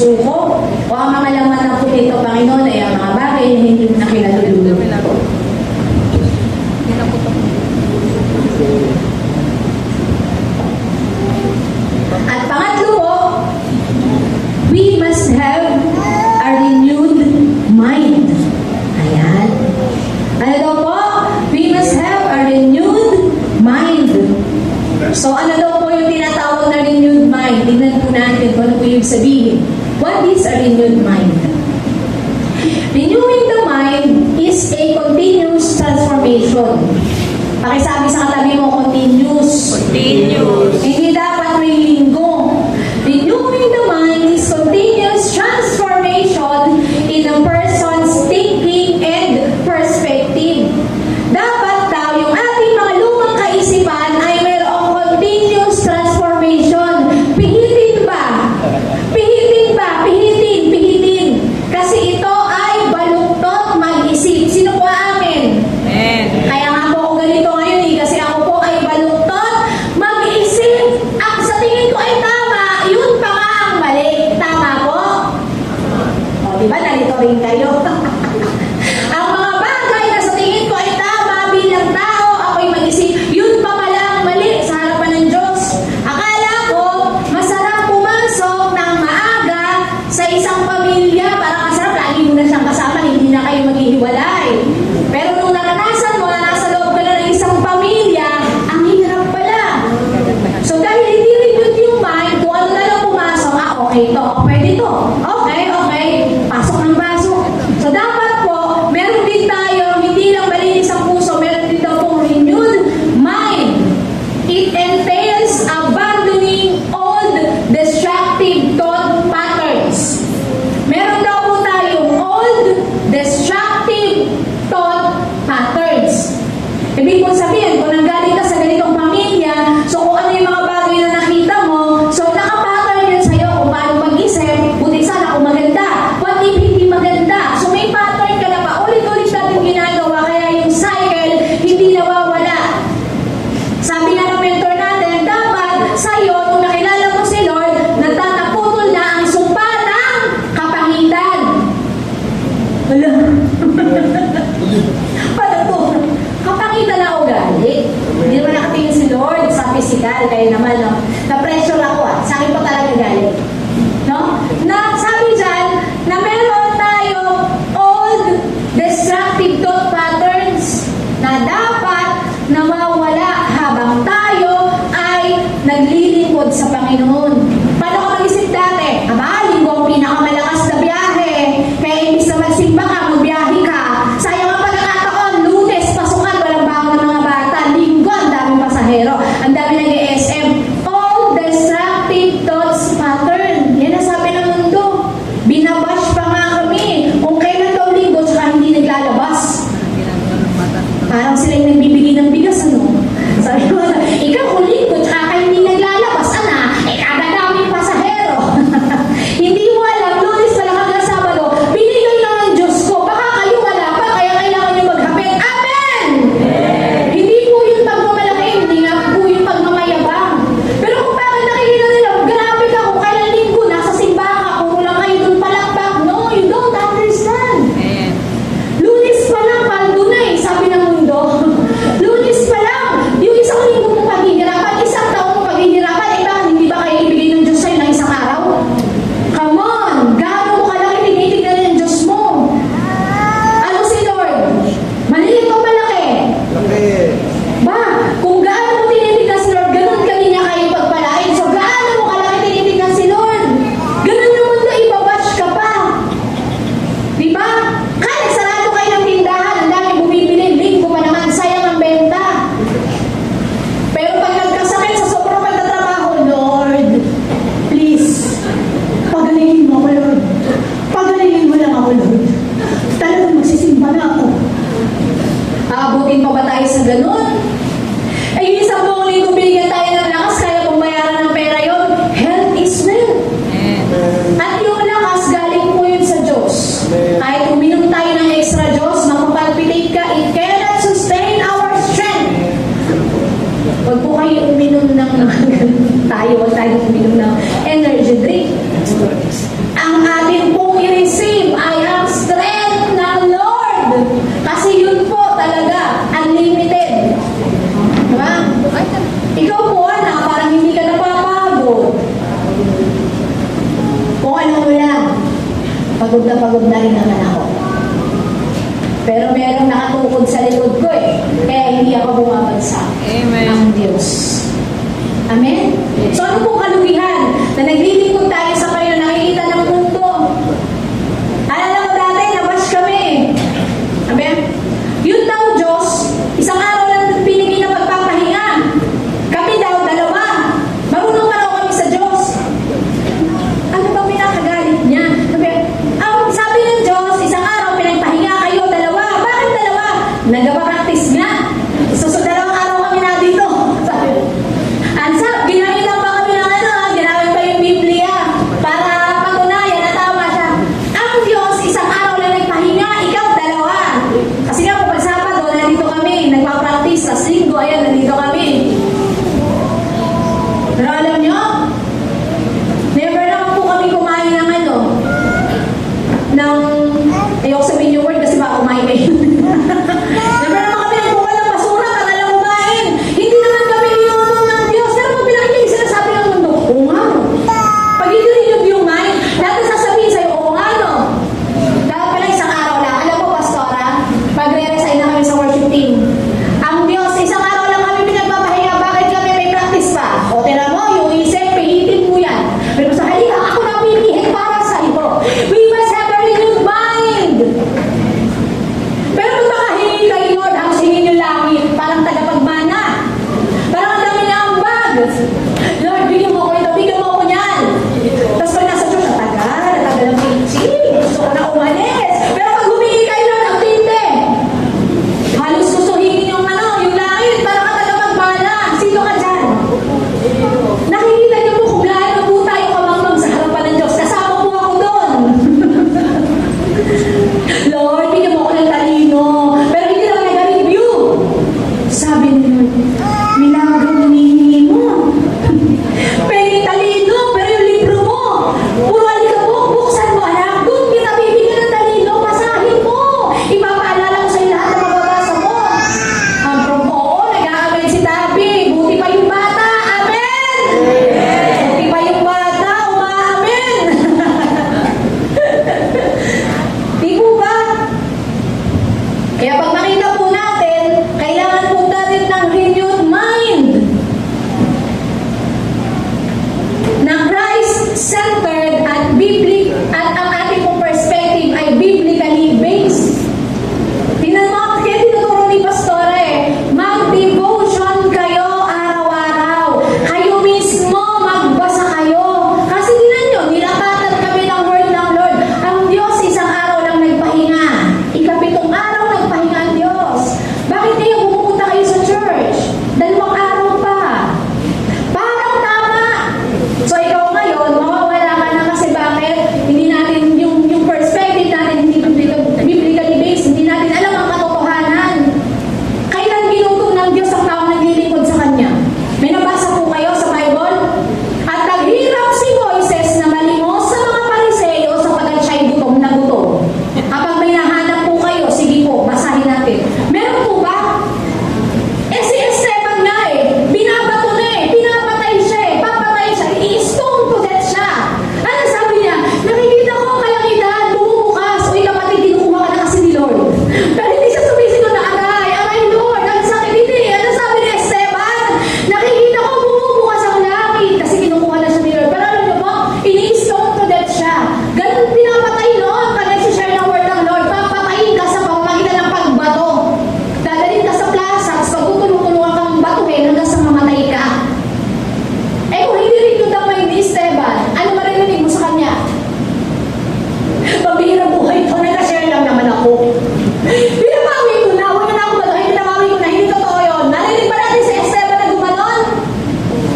A: puso ko. O ang mga laman ng puso, Panginoon, ay ang mga bagay na hindi mo na kinalulunod ko. At pangatlo po, we must have a renewed mind. Ayan. Ano daw po? We must have a renewed mind. So ano daw po yung tinatawag na renewed mind? Tingnan po natin kung ano po yung sabihin. What is a renewed mind? Renewing the mind is a continuous transformation. Pakisabi sa katabi mo, continuous.
B: Continuous.
A: Hindi dapat may linggo. Renewing the mind is continuous transformation in a person's thinking and perspective. Dapat daw yung ating mga lumang kaisipan ay mayroong continuous transformation. Pihitin ba? Pihitin ba? Pihitin, pihitin. Kasi ito ay baluktot mag-isip. Sino po amin?
B: Amen.
A: Kaya nga po ako ganito ngayon kasi ako po ay baluktot mag-isip. Ang sa tingin ko ay tama, yun pa nga ang mali. Tama po? O, diba? Nalito rin kayo. Ang mga bagay na sa tingin ko ay tama bilang tao, ako'y mag-isip, yun pa pala ang mali sa harapan ng Diyos. Akala ko, masarap pumasok ng maaga sa isang pamilya. Parang masarap, lagi mo na siyang kasama, hindi na kayo maghihiwalay. Pero nung naranasan mo na nasa loob ka na ng isang pamilya, ang hirap pala. So dahil hindi renewed yung mind, kung ano na lang pumasok, okay to, pwede to. Okay, okay, pasok ng pasok. So dapat po, meron din tayo, hindi lang malinis ang puso, meron din daw pong renewed mind. It entails abandoning old destructive thought patterns. Meron daw po tayong old destructive thought patterns. Ibig po sabihin, kung nanggaling ka sa ganitong pamilya, so kung ano yung mga bagay na nakita mo, so nakapattern yun sa'yo kung paano mag-isip, buti sana kung maganda, what if hindi maganda. So may pattern ka na pa, ulit-ulit natin ginagawa, kaya yung cycle hindi nawawala. Sabi nga ng mentor natin, dapat sa'yo, kung nakilala mo si Lord, nagtataputol na ang sumpa ng kapangitan. Wala. Paano to? Kapangitan na ugali. Hindi naman nakatingin si Lord sa physical, kaya naman, no? Na-pressure ako, sa akin pa talaga galing. No? Na sabi dyan, na meron tayo old destructive thought patterns na dapat nawawala habang tayo ay naglilingkod sa Panginoon. Paano ka mag-isip dati? Aba, linggo ang pinakamalakas na biyahe. Kaya imbis na magsimba ka, magbiyahe ka. Sayang ang pagkakataon, Lunes, pasukan, walang baon ng mga bata. Linggo, ang daming pasahero. Ang dami nag-ESM. All destructive thoughts pattern. Yan ang sabi ng mundo. Binabash pa nga kami. Kung kailan daw linggo, tsaka hindi naglalabas. Parang sila yung nagbibigay ng bigas, ano? Sabi ko, ikaw kung linggo, tsaka ka hindi naglalabas, ana, kadaming pasahero. Hindi mo alam, Lunes pa lang pagod na rin naman ako. Pero merong nakatukod sa likod ko eh. Kaya hindi ako bumabagsak.
B: Amen.
A: Ang Diyos. Amen? So ano pong kalugihan? Na naglilingkod tayo sa Panginoon, nakikita ng mundo. Alala mo dati, nabash kami. Amen? Yun daw Diyos, isang araw lang pinigay na pagpapahinga. Kami daw, dalawa. Marunong pa daw kami sa Diyos. Ano ba pinakagalit niya? Sabi ng Diyos, isang araw pinagpahinga kayo, dalawa. Bakit dalawa? Nagpa-practice nga. So dalawang araw kami na dito. Sabi, ansap, ginamitan pa kami ng ginamit pa yung Biblia para patunayan na tama siya. Ang Diyos, isang araw lang nagpahinga, ikaw dalawa. Kasi nga po pag Sabado, nandito kami, nagpa-practice. Sa Linggo, ayan, nandito kami. Pero alam nyo, never naman po kami kumain ng ayoko sabihin yung word kasi baka kumain kayo. Never naman kami nagbuka ng basura para lang kumain. Hindi naman kami niyuno ng Diyos. Pero kung pinakita yung sinasabi ng mundo, oo nga no. Pag hindi rin yung mind, natin sasabihin sa'yo, oo nga no. Dahil pala isang araw lang. Alam mo, Pastora, pag-re-resign na kami sa worship team. Ang Diyos, isang araw lang kami pinagpapahinga. Bakit kami may practice pa? O tira mo, yung isip, pihitin mo yan. Pero sa halika, ako na pipihit para sa iyo. We must have a renewed mind. Pero kung makahingi kayo, Lord, ang singin yung langit, parang tagapagmana. Parang ang dami na ang bag. Lord, bigyan mo ko ito, bigyan mo ko niyan. Tapos pag nasa Diyos, tagal ang preaching. Gusto ko na umalis. Pero pag humingi kayo, Lord, ang tinte. Halos gusto hingin yung yung langit, parang ang tagapagmana. Sino ka dyan? Nakikita niyo po kung gaano po tayo kamangmang sa harapan ng Diyos. Kasama po ako doon. Lord, bigyan mo ako ng talino. Pero hindi lang nag-review. Sabi ni Lord, milagro hinihingi mo. Pengi talino, pero yung libro mo, puro alikabok, buksan mo anak. Doon kita bibigyan ng talino, basahin mo. Ipapaalala ko sa'yo lahat na mababasa mo. Ang oo, nag-aamen si Tabi. Buti pa yung bata. Amen! Buti pa yung bata, umaamen. Di po ba? Kaya pag nakita po natin, kailangan po natin ng renewed mind. Na Christ-centered at ang ating pong perspective ay biblically based. Tingnan mo, kaya tinuturo ni Pastora mag-devotion kayo araw-araw. Kayo mismo, magbasa kayo. Kasi tingnan nyo, nilapatan kami ng word ng Lord. Ang Diyos, isang araw lang nagpahinga. Ikapitong araw nagpahinga ang Diyos. Bakit kayo pupunta kayo sa church? 2 araw pa. Parang tama. So ikaw ngayon, mawawala ka na kasi bakit? Hindi natin yung perspective natin, hindi biblically based, hindi natin alam ang katotohanan. Kailan ginutom ng Diyos ang taong naglilingkod sa Kanya? May nabasa po kayo sa Bible? At naghirap si Moises na malimos sa mga Pariseo sapagkat siya'y gutom na gutom. Kapag may nahanap po kayo, sige po, basahin natin. Meron po ba? Si Esteban nga binabato na pinapatay siya papatay siya, i-stone to death siya. Ano sabi niya? Nakikita ko ang kalangitan, bumubukas, uy kapatid, kinukuha ka na kasi ni Lord. Pero hindi siya sumisigod na aray Lord, ang sakit hindi. Ano sabi ni Esteban? Nakikita ko bumubukas ang langit kasi kinukuha na siya ni Lord. Pero alam niyo po, ini-stone to death siya. Ganun pinapatay noon pag nag-share ng word ng Lord. Papatayin ka sa pamamagitan ng pagbato. Dadalhin ka sa plaza, tapos pagtutulungan kang batuhin hanggang sa mamatay ka. Kung hindi rin yung damay ni Esteban, ano maririnig mo sa kanya? Pambihirang buhay ko, nag-share lang naman ako. Pinabawi ko na, huwag na ako batuhin, pinabawi ko na, hindi totoo yun. Narinig ba natin si Esteban na gumanon?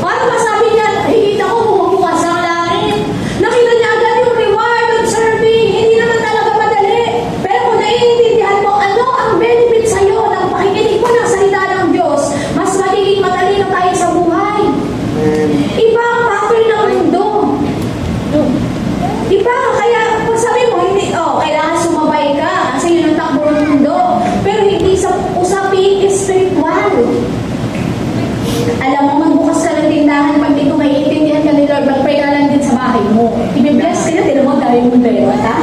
A: Ano ba sabi niya? Higita ko, bumubukas ang langit. Nakita niya agad yung reward of serving. Hindi naman talaga madali. Pero kung naiintindihan mo, ano ang benefit sa'yo ng pakikinig mo ng salita ng Diyos, mas magiging matalino tayo sa buhay. Iba ang pattern ng mundo. Iba, kaya pag sabi mo, hindi, kailangan sumabay ka kasi yun ang takbo ng mundo. Pero hindi sa usapin spiritual. Alam mo, magbukas ka ng tindahan pag dito may intindihan ka ni Lord, mag-pray ka lang din sa bahay mo. I-bless ka na, tinan mo, dahil mo pera, ha?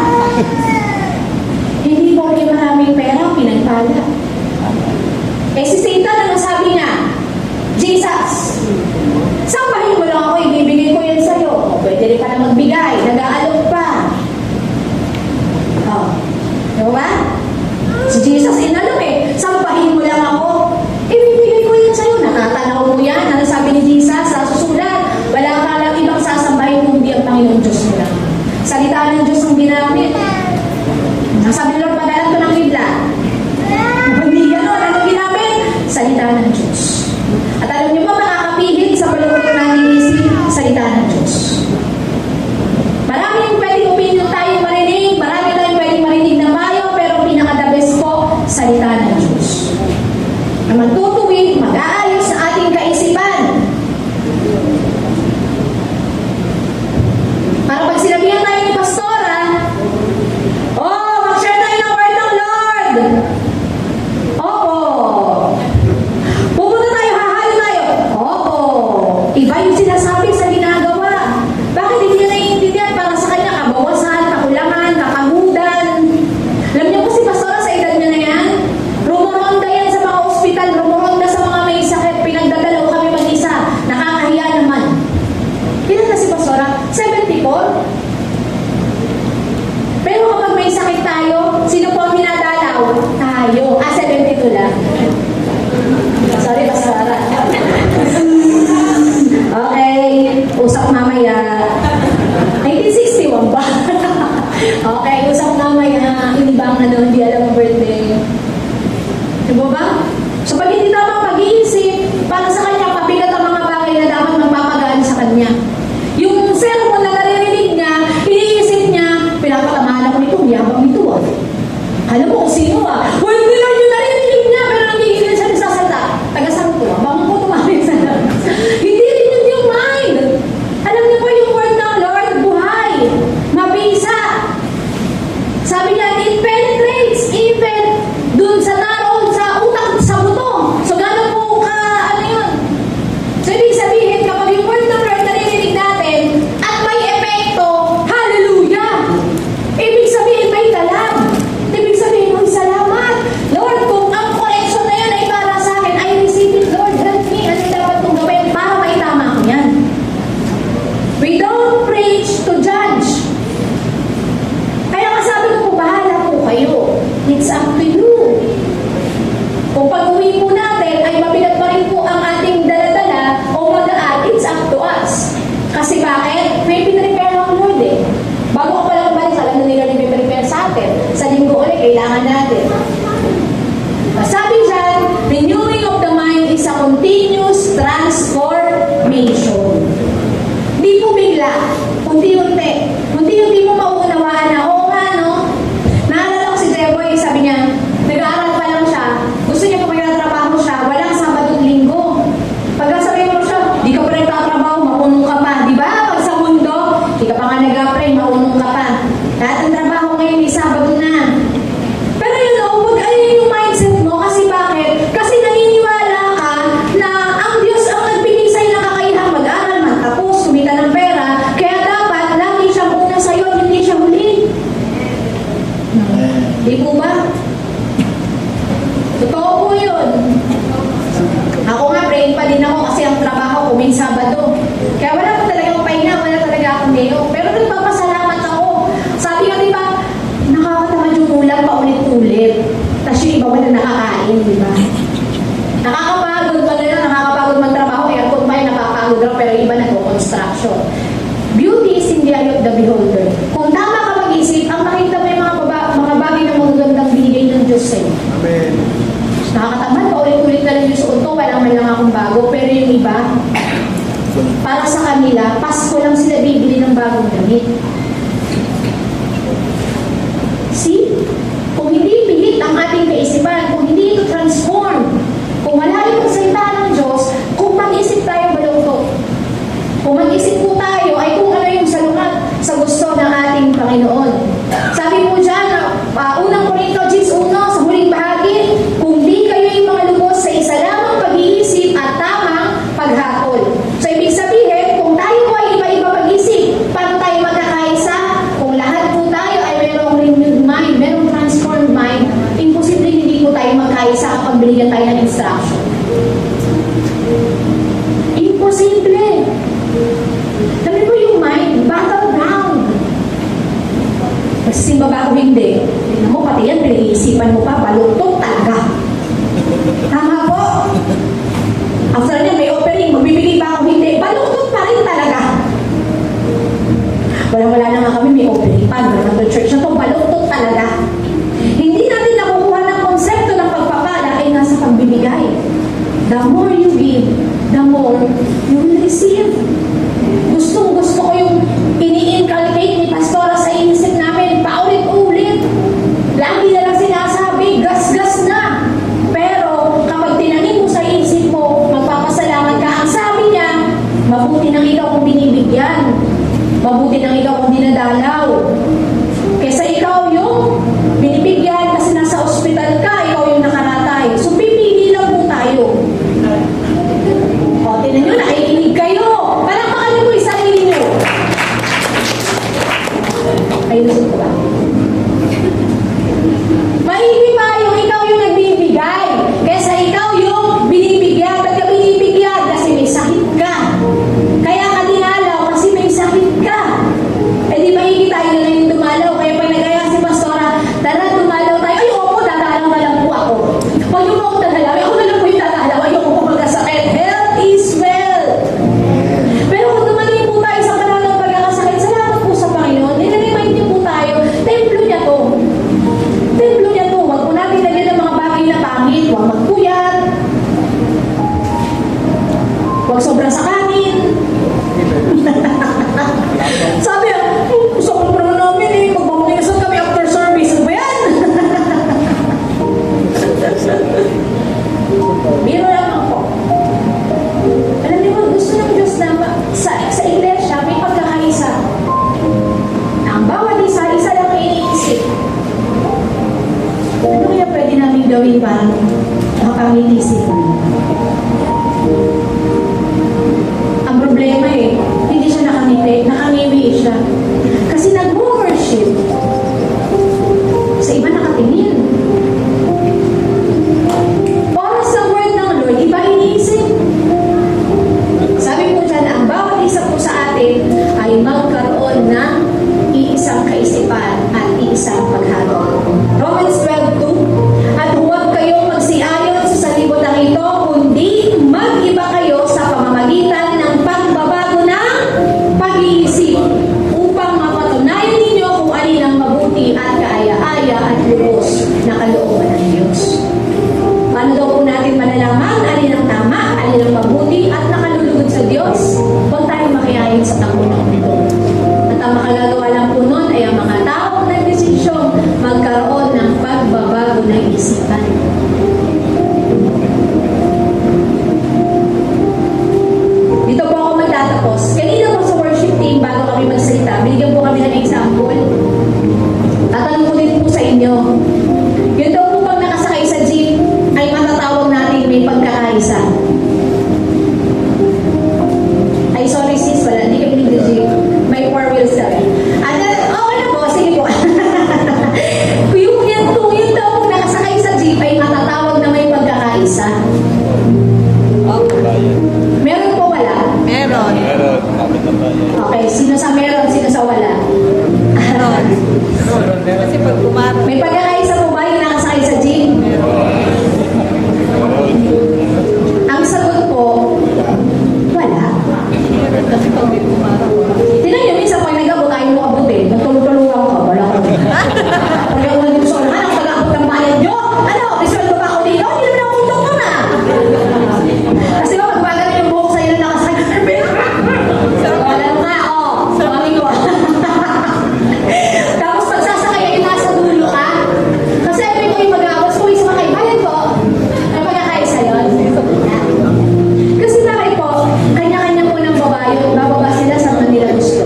A: Sabi ni Lord, padalan ko ng kibla. Hindi gano'n. Anong ginamit? Salita ng Diyos. At alam niyo ba, makakapihit sa baluktot natin isip, salita ng Diyos. Maraming pwedeng opinion tayong marinig, marami tayong pwedeng marinig na payo, pero pinaka-the best po, salita ng Diyos. Na magtutuwid, mag-aayos sa ating kaisipan. Para pag sinabihan tayo ni Pastora, oh, mag-share tayo ng word ng Lord. Opo. Pupunta tayo, hahalo tayo. Opo. Iba yung sinasabi sa ginagawa. Bakit hindi niya naiintindihan? Para sa kanya, kabawasan, kakulangan, kakamudan. Alam niyo po si Pastora sa edad niya na yan, rumuronda yan sa mga ospital, rumuronda sa mga may sakit, pinagdadalaw kami mag-isa. Nakakahiya naman. Ilan na si Pastora? 74? Pero kapag may sakit tayo, sino po ang hinadalaw? Tayo. 72 lang. Sorry, Pastora. Okay. Usap mamaya. 1961 ba? Okay, usap mamaya. Hindi ba ang hindi alam ang birthday? Diba ba? So pag hindi tama pag-iisip, para sa kanya, pabigat ang mga bagay na dapat magpapagaan sa kanya. Yung sermon na naririnig niya, iniisip niya, pinapatamahan ako nito, yabang nito ah. Alam mo kung sino ah? Well, hindi lang yung naririnig niya, pero nanggigilin siya nagsasalta. Taga-sang ko ah, bakit po tumawin sa labas? Hindi rin yun yung mind. Alam niyo po yung word ng Lord, buhay, mabisa. Sabi niya, it penetrates even dun sa naroon sa utak, sa buto. So gano'n po ka, ano yun? So ibig sabihin, kapag yung word ng Lord naririnig natin at may epekto, hallelujah! Ibig sabihin, may talam. Ibig sabihin, may salamat. Lord, kung ang correction na yan ay para sa akin, I receive it, Lord. Help me. Ano dapat kong gawin para maitama ko yan? We don't preach to judge. Kaya kasabi ko po, bahala po kayo. It's up to you. Kung pag-uwi po natin ay mabigat pa rin po ang ating daladala o magaan, it's up to us. Kasi bakit? May pinrepare ang Lord eh. Bago ka palang balik, alam na nila rin may prepare sa atin. Sa linggo ulit, kailangan natin. Sabi dyan, renewing of the mind is a continuous transformation. Di po bigla, unti-unti. Unti-unti mo mauunawaan na, oo nga, no? Naalala ko si Jeboy, sabi niya, nag-aaral pa lang siya, gusto niya kung magtatrabaho siya, walang Sabado at Linggo. Pagkasabi mo siya, di ka pa nagtatrabaho, mapunong ka pa. Di ba? Pag sa mundo, di ka pa nga nag-apply, maunong ka pa. Lahat ng trabaho ngayon, may Sabado na. Pero yun, pag ayun yung mindset mo, kasi bakit? Kasi naniniwala ka na ang Diyos ang nagbigay sa'yo ng kakayahang mag-aral, magtapos, kumita ng pera, kaya dapat lagi siyang una sa'yo, hindi siya huli. Di po ba? Totoo po yun. Ako nga, praying pa din ako kasi ang trabaho ko may Sabado. Kaya wala ko talagang pahinga, wala talaga akong day off. Pero nagpapasalamat ako. Sabi nga, di ba, nakakatamad yung ulam pa ulit-ulit. Tapos yung iba wala nakakain, di ba? Nakakapagod pa rin, nakakapagod magtrabaho, aircon pa yun, nakakapagod raw, pero iba nag-construction. Beauty is in the eye of the beholder. Kung tama ka mag-isip, ang makita mo yung mga bagay na magagandang binigay ng Diyos sa'yo.
C: Amen.
A: Nakakatamad, paulit-ulit na lang yung suot ko, walang man lang akong bago, pero yung iba, para sa kanila, Pasko lang sila bibili ng bagong damit. See? Kung hindi pilit ang ating kaisipan, kung hindi ito transform, kung wala itong salita ng Diyos, kung mag-isip tayo baluktot, kung mag-isip po tayo ay kung ano yung salungat sa gusto ng ating Panginoon. Sabi po dyan, unang Korinto 10:1, sa huling bahagi, kung di kayo yung mga lubos sa isa lamang pag-iisip at tamang paghakol. So, ibig sabihin, kung tayo po ay iba-iba pag-isip, paano tayo magkakaisa? Kung lahat po tayo ay merong renewed mind, merong transformed mind, imposible hindi po tayo magkaisa kapag binigyan tayo ng instruction. Imposible. Sabi po yung mind, battleground. Kasi babago hindi. Tignan mo, pati yan, pinag-iisipan mo pa, baluktot talaga. Tama po. After niya, may opening, magbibigay pa ako hindi, baluktot pa rin talaga. Wala na nga kami, may opening pa. Wala na church na to, baluktot talaga. The more you give, the more you will receive. Gusto ko yung ini-inculcate ni Pastora sa isip namin, paulit-ulit. Lagi na lang sinasabi, gas-gas na. Pero kapag tinanim mo sa isip mo, magpapasalamat ka. Ang sabi niya, mabuti nang ikaw kung binibigyan. Mabuti nang ikaw kung dinadalaw. Kesa ikaw yung binibigyan kasi nasa ospital ka, ikaw yung nakaratay. So pipili lang po tayo. O, tinan nyo, nakikinig kayo. Palakpakan niyo po yung sarili niyo. Ayusin ko ba? Maigi pa yung ikaw yung nagbibigay. Kesa ikaw yung binibigyan. Ba't ka binibigyan? Kasi may sakit ka. Kaya ka dinalaw kasi may sakit ka. Eh di maigi tayo na lang yung dumalaw. Kaya pag nagaya si Pastora, tara dumalaw tayo. Ay, opo, dadalaw na lang po ako. Pag yung ako dadalaw, ako na lang po yung dadalaw. Ayoko po magkasakit. Health is wealth. Pero kung dumating po tayo sa panahon ng pagkakasakit, salamat po sa Panginoon. Nire-remind niyo po tayo, templo niya to. Templo niya to. Huwag po natin lagyan ng mga bagay na pangit. Huwag magpuyat. Huwag sobra sa kanin. Sabi niya, gusto ko naman namin eh. Magpapanigasan kami after service. Ano ba yan? Biro lang ako. Alam niyo ba, gusto ng Diyos na sa iglesia may pagkakaisa. Ang bawat isa lang iniisip. Ano kaya pwede namin gawin para makapag-iisip? Ang problema eh, hindi siya nakangiti siya. Kasi nag-worship. Sa iba nakatingin. Oras sa word ng Lord, iba iniisip. Sabi po dyan, ang bawat isa po sa atin ay magkaroon ng iisang kaisipan at iisang pagharap. Romans 12:2, at huwag kayong magsiayon sa sanlibutan ito, kundi mag-iba kayo sa pamamagitan ng pagbabago ng pag-iisip upang mapatunayan ninyo kung alin ang mabuti at kaaya-aya at lubos na kalooban ng Diyos. Paano daw po natin malalaman alin ang tama, alin ang mabuti at nakalulugod sa Diyos? Huwag tayo makiayin sa tangunang ito. At ang makagagawa lang po nun ay ang mga taong nagdesisyong magkaroon ng pagbabago ng isipan. Dito po ako magtatapos. Kanina po sa worship team, bago kami magsalita, binigyan po kami ng example. Tatanong ko din po sa inyo. Yun daw po pag nakasakay sa jeep, ay matatawag natin may pagkakaisa. Ay, sorry sis, wala. Hindi kami nag-jeep. May 4 wheels kami. At okay na po, sige po. Yun daw po nakasakay sa jeep ay matatawag na may pagkakaisa. Meron po wala?
B: Meron.
A: Okay, sino sa meron, sino sa wala?
B: Meron. Kasi pag kumarap,
A: May pagkakaisa po ba yung nakasakay sa jeep? Ang sagot po, wala.
B: kasi pag may kumarap,
A: Tinan nyo, minsan pag nag-abot tayo mo abot eh. Nagtulong-tulungan ka, wala ka. Pag ako nandito sa unahan, ako nag-abot ng bayad nyo. Ano, bisweldo pa ako dito? Hindi naman ako puntok mo na. Kasi ba, magbagal yung buhok sa'yo na nakasakay. Wala nga, oh. Sabi ko. Tapos pag sasakay ay nasa dulo ka. Kasi every ko yung mag-aabot, kung isa makay, bayad po. May pagkakaisa yun. Kasi bakit po, kanya-kanya po ng babayo, bababa sila sa kanila gusto.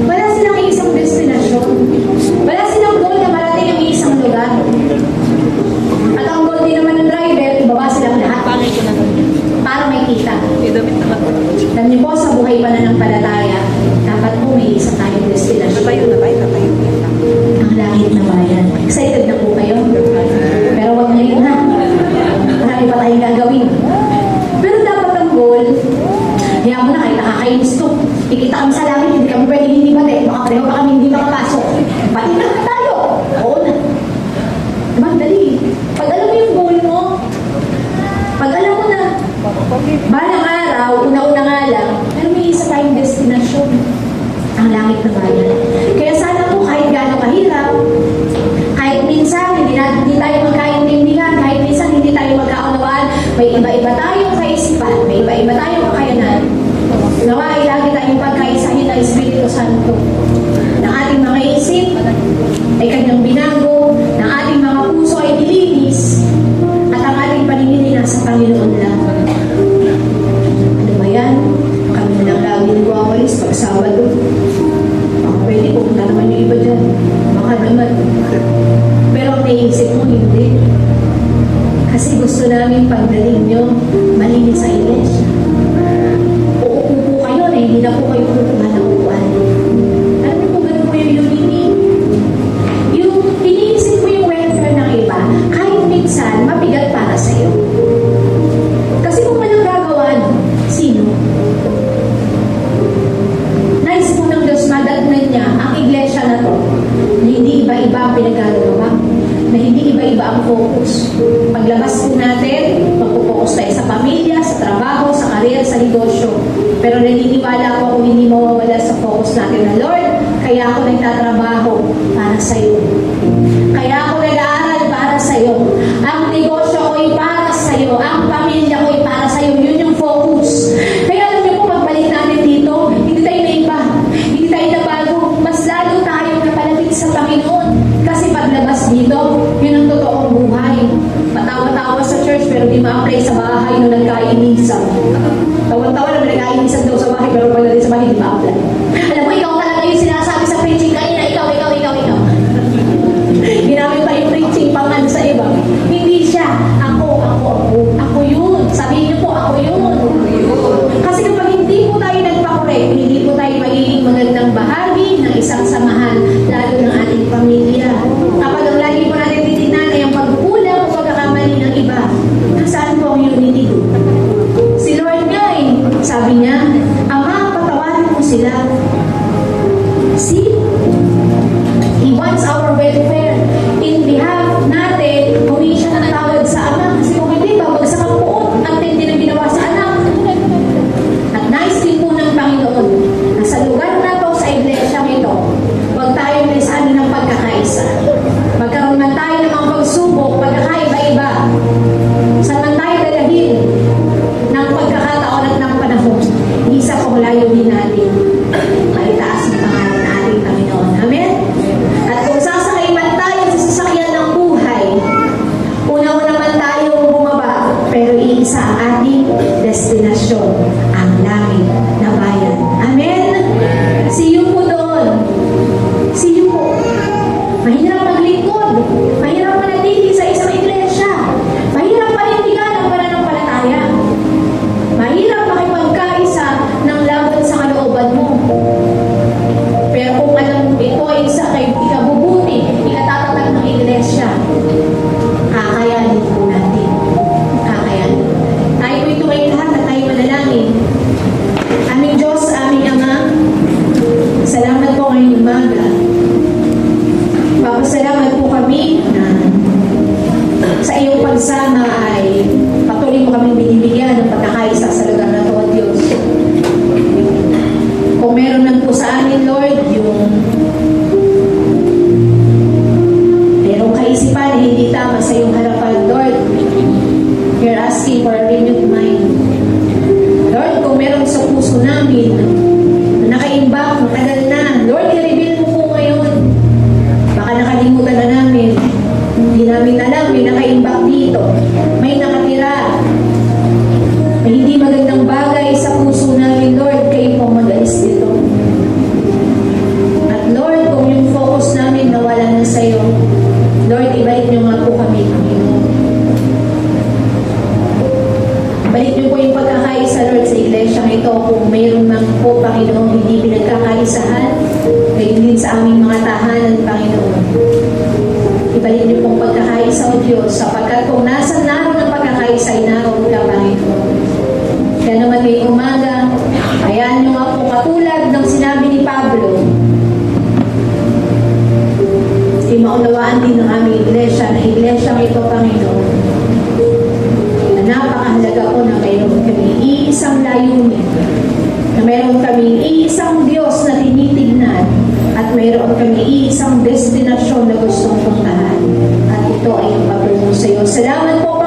A: Wala silang isang destinasyon. Wala silang goal na marating ang isang lugar. At ang goal din naman ng driver, ibaba silang lahat
B: pangay ko na ganun.
A: para may kita.
B: Idamit naman ko.
A: Alam niyo po, sa buhay pananampalataya, dapat po may isang tayong destinasyon.
B: Natayo na tayo, natayo na tayo.
A: Ang langit na bayan. Excited na po kayo? Pero wag ngayon ha. Marami pa tayong gagawin. Pero dapat ang goal, hayaan mo na kahit nakakainis to. Ikita kami sa langit, hindi kami pwedeng hindi bate. Baka pareho pa kami hindi makapasok. Pati na tayo. Oo na. Diba? Dali. Pag alam mo yung goal mo, pag alam mo na, balang araw, una-una nga lang, pero may isa tayong destinasyon. Ang langit na bayan. Kaya sana po kahit gaano kahirap, kahit minsan hindi tayo magkaintindihan, kahit minsan hindi tayo magkaunawaan, may iba-iba tayong kaisipan, may iba-iba tayong kakayanan. Nawa ay lagi tayong pagkaisahin ng Espiritu Santo. Na ating mga isip ay kanyang binago, na ating mga puso ay nilinis, at ang ating paningin ay nasa Panginoon lang. Ano ba yan? Kami na lang lagi nagwawalis pag Sabado. Baka pwede, pupunta naman yung iba dyan. Baka naman. Pero ang naisip mo, hindi. Kasi gusto namin pagdating nyo, malinis sa iglesia. Uupo po kayo na hindi na po kayo kukuha ng upuan. Alam niyo po ganun po yung unity? Yung iniisip mo yung welfare ng iba, kahit minsan, mabigat para sa'yo. Kasi kung walang gagawan, sino? Nais po ng Diyos, madatnan niya ang iglesia na to, na hindi iba-iba ang pinagagawa, na hindi iba-iba ang focus. Paglabas po natin, magpo-focus tayo sa pamilya, sa trabaho, sa career, sa negosyo. Pero naniniwala ko kung hindi mawawala sa focus natin na, Lord, kaya ako nagtatrabaho para sa iyo. Kaya ako nag-aaral para sa iyo. Ang negosyo ko ay para sa iyo. Ang pamilya ko ay para sa iyo. Yun yung focus. Kaya alam niyo po, pagbalik natin dito, hindi tayo naiba. Hindi tayo nabago. Mas lalo tayo napalapit sa Panginoon. Kasi paglabas dito, yun ang totoong buhay. Patawa-tawa sa church pero di ma-apply sa bahay nung nagkainisan. Tawa-tawa na nagkainisan daw sa bahay pero pagdating sa bahay di ma-apply. Alam mo, ikaw talaga yung sinasabi sa preaching kanina, ikaw. Ginamit pa yung preaching pangan sa iba. Hindi siya. Ako yun. Sabihin niyo po, ako yun. Kasi kapag hindi po tayo nagpakorek, hindi po tayo magiging magandang bahagi ng isang samahan, lalo ng ating pamilya. Kapag ang lagi po natin titignan ay ang pagkukulang o pagkakamali ng iba, nasaan po ang unity do? Si Lord nga sabi niya, Ama, patawarin mo sila. See? He wants our welfare. In behalf natin, humingi siya ng tawad sa Ama. Kasi kung hindi, babagsak ang puot at hindi na ginawa sa anak. At nais din po ng Panginoon na sa lugar na to, sa iglesia ito, huwag tayong lisanin ng pagkakaisa. Magkaroon man tayo ng mga pagsubok, pagkakaiba-iba. Saan man tayo dalahin ng pagkakataon at ng panahon, isa pong layunin natin. Malitaas ang pangalan ng ating Panginoon. Amen? At kung sasakay man tayo sa sasakyan ng buhay, una-una man tayo bumaba, pero iisa ang ating destinasyon, ang langit na bayan. Amen? See you po doon. See you po. Mahirap maglingkod. Mahirap manatili sa isang iglesia. Mahirap panindigan ang pananampalataya. Mahirap makipagkaisa ng laban sa kalooban mo. Pero kung alam mo ito ay isa kay ikabubuti, ikatatatag ng iglesia, kakayanin po natin. Kakayanin. Tayo po ito ay lahat at tayo manalangin. Aming Diyos, aming Ama, salamat po ngayong umaga. Papasalamat po kami na sa iyong pagsama ay patuloy mo kami binibigyan ng pagkakaisa sa lugar na ito, Diyos. Kung meron lang po sa amin, Lord, yung merong kaisipan na hindi tama sa iyong harapan, Lord, we're asking for a renewed mind. Lord, kung meron sa puso namin na nakaimbak, matagal na, Lord, i-reveal mo po ngayon. Baka nakalimutan na namin. Hindi namin alam, may nakaimbak dito. May nakatira. May hindi magandang bagay sa puso namin, Lord, kayo pong mag-alis dito. At Lord, kung yung focus namin nawala na sa iyo, Lord, ibalik niyo nga po kami, Panginoon. Balik niyo po yung pagkakaisa, Lord, sa iglesia ito. Kung mayroon man po, Panginoon, hindi pinagkakaisahan, gayon din sa aming mga tahanan, Panginoon. Ibalik niyo pong pagkakaisa, O Diyos, sapagkat kung nasa naroon ang pagkakaisa, ay naroon ka, Panginoon. Kaya naman ngayong umaga, hayaan niyo nga po katulad ng sinabi ni Pablo, maunawaan din ng aming iglesia, na iglesia ito, Panginoon, na napakahalaga po na mayroon kami iisang layunin, na mayroon kami iisang Diyos na tinitignan, at mayroon kami iisang destinasyon na gustong puntahan. At ito ay ang patungo sa iyo. Salamat po,